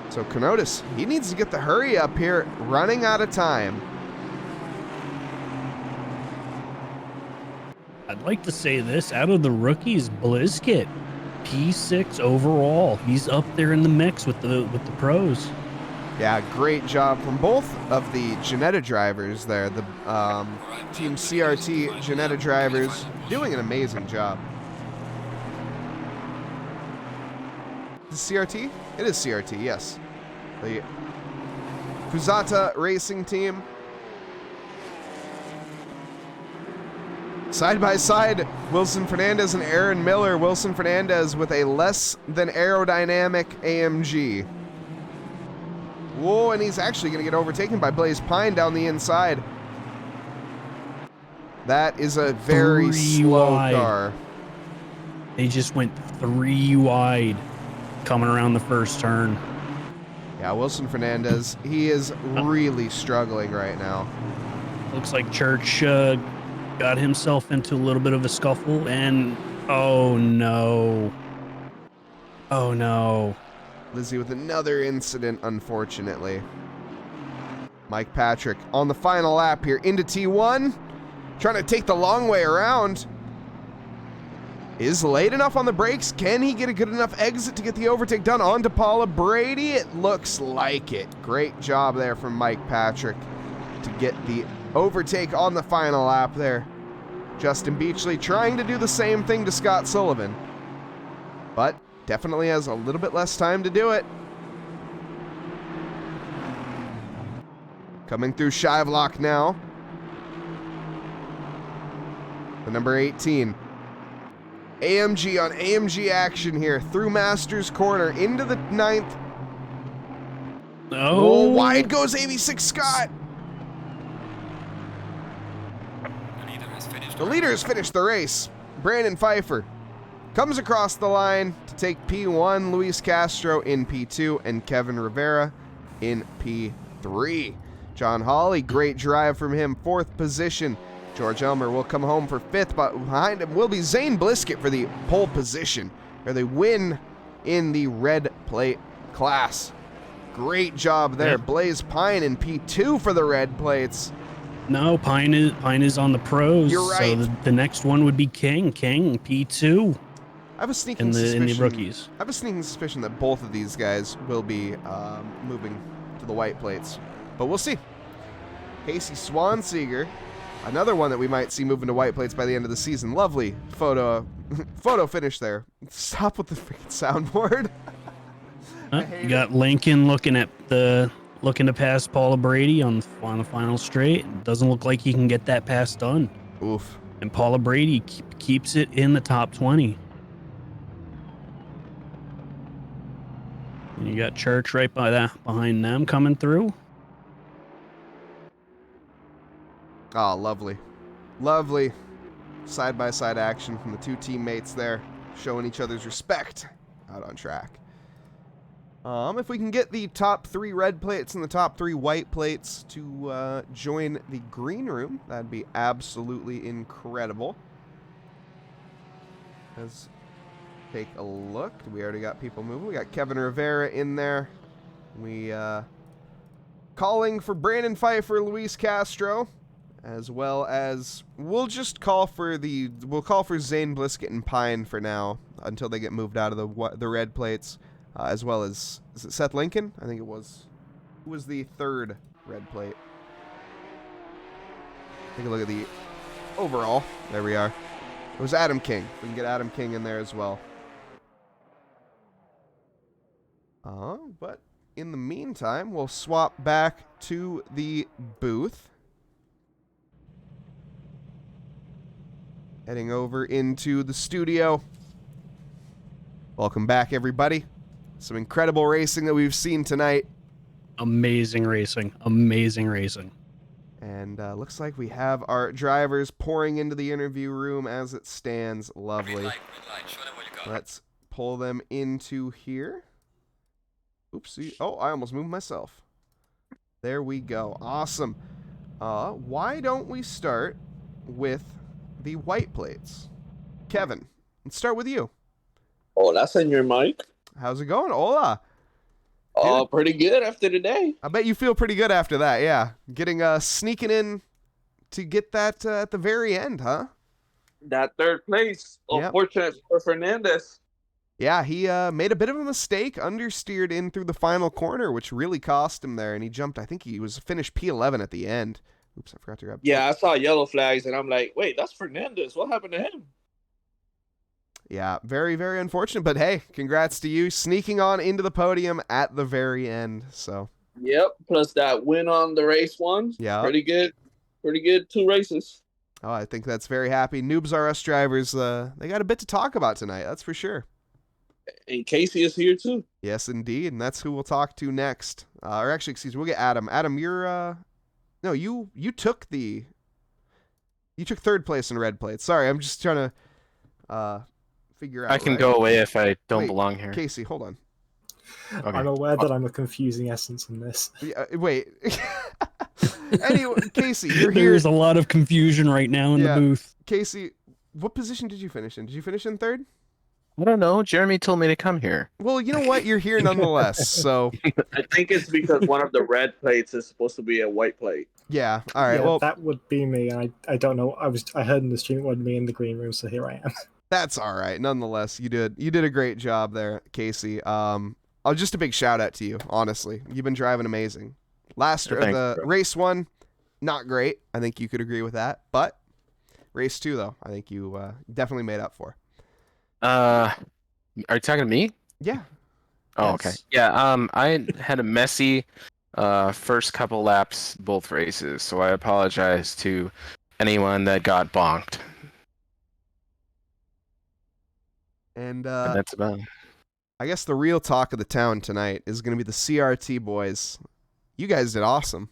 So Chronotis, he needs to get the hurry up here, running out of time. I'd like to say this, out of the rookies, Blizzkit, P6 overall. He's up there in the mix with the pros. Yeah, great job from both of the Janetta drivers there. The Team CRT Janetta drivers doing an amazing job. The CRT? It is CRT, yes. The Fusata Racing Team. Side by side, Wilson Fernandez and Aaron Miller. Wilson Fernandez with a less than aerodynamic AMG. Whoa, and he's actually going to get overtaken by Blaze Pine down the inside. That is a very slow car. They just went 3 wide coming around the first turn. Yeah, Wilson Fernandez, he is really struggling right now. Looks like Church got himself into a little bit of a scuffle, and oh no. Oh no. Lizzie with another incident, unfortunately. Mike Patrick on the final lap here into T1. Trying to take the long way around. Is late enough on the brakes. Can he get a good enough exit to get the overtake done onto Paula Brady? It looks like it. Great job there from Mike Patrick. to get the overtake on the final lap there. Justin Beachley trying to do the same thing to Scott Sullivan, but definitely has a little bit less time to do it. Coming through Shivlock now. The number 18. AMG on AMG action here through Masters Corner into the 9th. Oh, Wide goes 86 Scott. The leader has finished the race. Brandon Pfeiffer comes across the line to take P1, Luis Castro in P2, and Kevin Rivera in P3. John Hawley, great drive from him, 4th position. George Elmer will come home for 5th, but behind him will be Zane Blisket for the pole position, where they win in the red plate class. Great job there. Yep. Blaze Pine in P2 for the red plates. No, Pine is on the pros. You're right. So the next one would be King P2 I have a sneaking in suspicion. the rookies. I have a sneaking suspicion that both of these guys will be moving to the white plates, but we'll see. Casey Swanseeger, another one that we might see moving to white plates by the end of the season. Lovely photo finish there. Stop with the freaking soundboard. You got Lincoln looking to pass Paula Brady on the final straight. Doesn't look like he can get that pass done. Oof. And Paula Brady keeps it in the top 20. And you got Church right behind them coming through. Oh, lovely. Lovely side-by-side action from the two teammates there, showing each other's respect out on track. If we can get the top 3 red plates and the top 3 white plates to join the green room, that'd be absolutely incredible. Let's take a look. We already got people moving. We got Kevin Rivera in there. We calling for Brandon Pfeiffer, Luis Castro, as well as we'll call for Zane Blisket and Pine for now until they get moved out of the red plates. As well as, is it Seth Lincoln? I think it was. Who was the 3rd red plate? Take a look at the overall. There we are. It was Adam King. We can get Adam King in there as well. But in the meantime, we'll swap back to the booth. Heading over into the studio. Welcome back, everybody. Some incredible racing that we've seen tonight. Amazing racing. Amazing racing. And looks like we have our drivers pouring into the interview room as it stands. Lovely. Green light. Show them what you got. Let's pull them into here. Oopsie. Oh, I almost moved myself. There we go. Awesome. Why don't we start with the white plates? Kevin, let's start with you. Hola, señor Mike. How's it going? Hola. Oh, pretty good after today. I bet you feel pretty good after that, yeah. Getting sneaking in to get that at the very end, huh? That 3rd place. Yep. Unfortunate for Fernandez. Yeah, he made a bit of a mistake, understeered in through the final corner, which really cost him there, and he jumped, I think he was finished P11 at the end. Oops, I forgot to grab. Yeah, I saw yellow flags, and I'm like, wait, that's Fernandez. What happened to him? Yeah, very, very unfortunate, but hey, congrats to you, sneaking on into the podium at the very end, so. Yep, plus that win on the race one. Yeah. Pretty good 2 races. Oh, I think that's very happy. Noobs R Us drivers, they got a bit to talk about tonight, that's for sure. And Casey is here, too. Yes, indeed, and that's who we'll talk to next. Or actually, excuse me, we'll get Adam. Adam, you're, no, you took 3rd place in red plates. Sorry, I'm just trying to, figure out. I can right? go away if I don't Wait, belong here. Casey, hold on. Okay. I'm aware that I'm a confusing essence in this. Yeah, wait. Anyway, Casey, you're here. There's a lot of confusion right now in Yeah. the booth. Casey, what position did you finish in? Did you finish in 3rd? I don't know. Jeremy told me to come here. Well, you know what? You're here nonetheless. So I think it's because one of the red plates is supposed to be a white plate. yeah. All right. Yeah, Well, that would be me, and I don't know. I heard in the stream it would be me in the green room, so here I am. that's all right. Nonetheless, you did a great job there, Casey. Just a big shout out to you. Honestly, you've been driving amazing. Thanks, The bro. race 1, not great. I think you could agree with that. But race 2, though, I think you definitely made up for. Are you talking to me? Yeah. Oh, okay. Yes. Yeah. I had a messy first couple laps both races, so I apologize to anyone that got bonked. And And that's about it. I guess the real talk of the town tonight is going to be the CRT boys. You guys did awesome.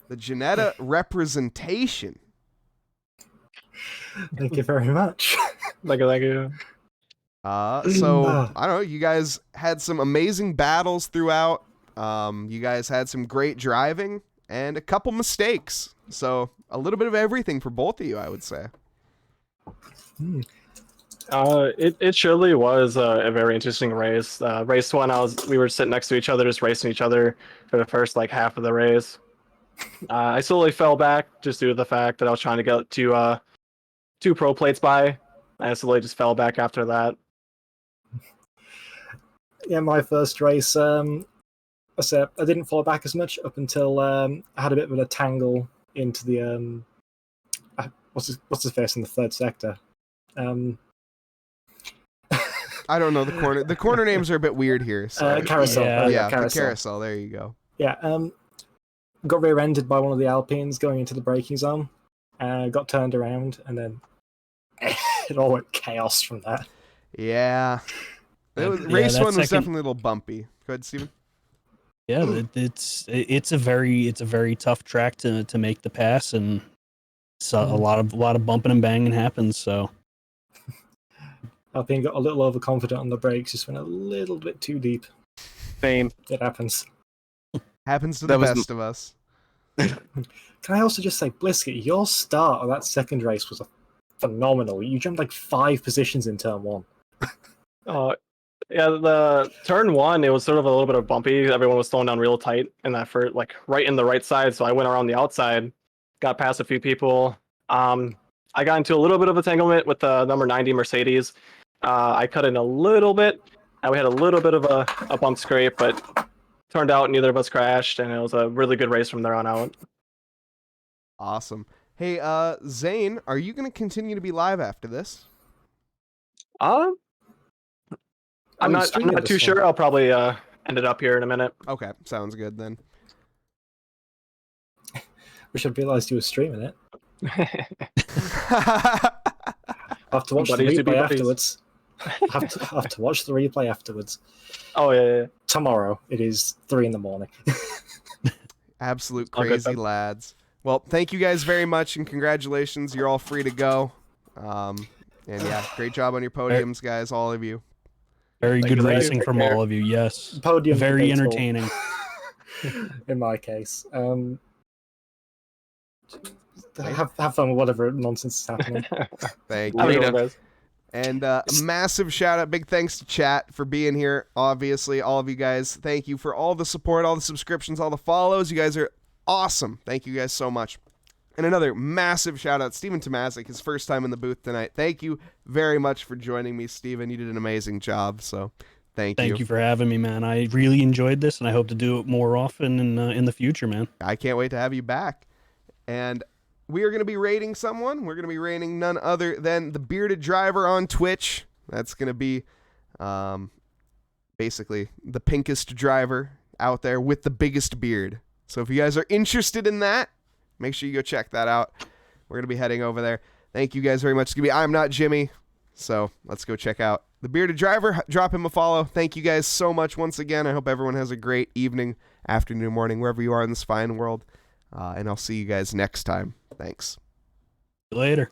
The Janetta representation. Thank you very much. Thank you. So I don't know. You guys had some amazing battles throughout. You guys had some great driving and a couple mistakes. So a little bit of everything for both of you, I would say. It surely was a very interesting race. Race 1, we were sitting next to each other, just racing each other for the first like half of the race. I slowly fell back just due to the fact that I was trying to get to 2 pro plates by. I slowly just fell back after that. Yeah, my first race, I didn't fall back as much up until I had a bit of a tangle into the what's his face in the third sector. I don't know the corner. The corner names are a bit weird here. So. Carousel. Yeah. The carousel. There you go. Yeah. Got rear-ended by one of the Alpines going into the braking zone. Got turned around, and then it all went chaos from that. Yeah. Race 1 was definitely a little bumpy. Go ahead, Steven. Yeah, it's a very tough track to make the pass, and so a lot of bumping and banging happens. So Alpine got a little overconfident on the brakes, just went a little bit too deep. Same. It happens. Happens to the best of us. Can I also just say, Blisket, your start of that second race was phenomenal. You jumped like 5 positions in turn 1. Yeah, the turn 1, it was sort of a little bit of bumpy. Everyone was slowing down real tight in that for like right in the right side. So I went around the outside, got past a few people. I got into a little bit of entanglement with the number 90 Mercedes. I cut in a little bit, and we had a little bit of a bump scrape, but turned out neither of us crashed, and it was a really good race from there on out. Awesome. Hey, Zane, are you going to continue to be live after this? I'm not too sure. I'll probably end it up here in a minute. Okay, sounds good then. We should have realised you were streaming it. I'll have to watch the replay afterwards. I'll have to watch the replay afterwards. Oh, yeah. Tomorrow. It is 3 a.m. Absolute crazy lads. Well, thank you guys very much, and congratulations. You're all free to go. And yeah, great job on your podiums, guys, all of you. Very good racing from all of you. Yes. Podium very debatable. entertaining. In my case. Have fun with whatever nonsense is happening. Thank you. Guys. And a massive shout out, big thanks to chat for being here. Obviously, all of you guys, thank you for all the support, all the subscriptions, all the follows. You guys are awesome. Thank you guys so much. And another massive shout out, Steven Tomasik, his first time in the booth tonight. Thank you very much for joining me, Steven. You did an amazing job, so thank you. Thank you for having me, man. I really enjoyed this, and I hope to do it more often in the future, man. I can't wait to have you back. And we are going to be rating someone. We're going to be rating none other than the Bearded Driver on Twitch. That's going to be basically the pinkest driver out there with the biggest beard. So if you guys are interested in that, make sure you go check that out. We're going to be heading over there. Thank you guys very much. It's going to be I'm Not Jimmy. So let's go check out the Bearded Driver. Drop him a follow. Thank you guys so much once again. I hope everyone has a great evening, afternoon, morning, wherever you are in this fine world. And I'll see you guys next time. Thanks. Later.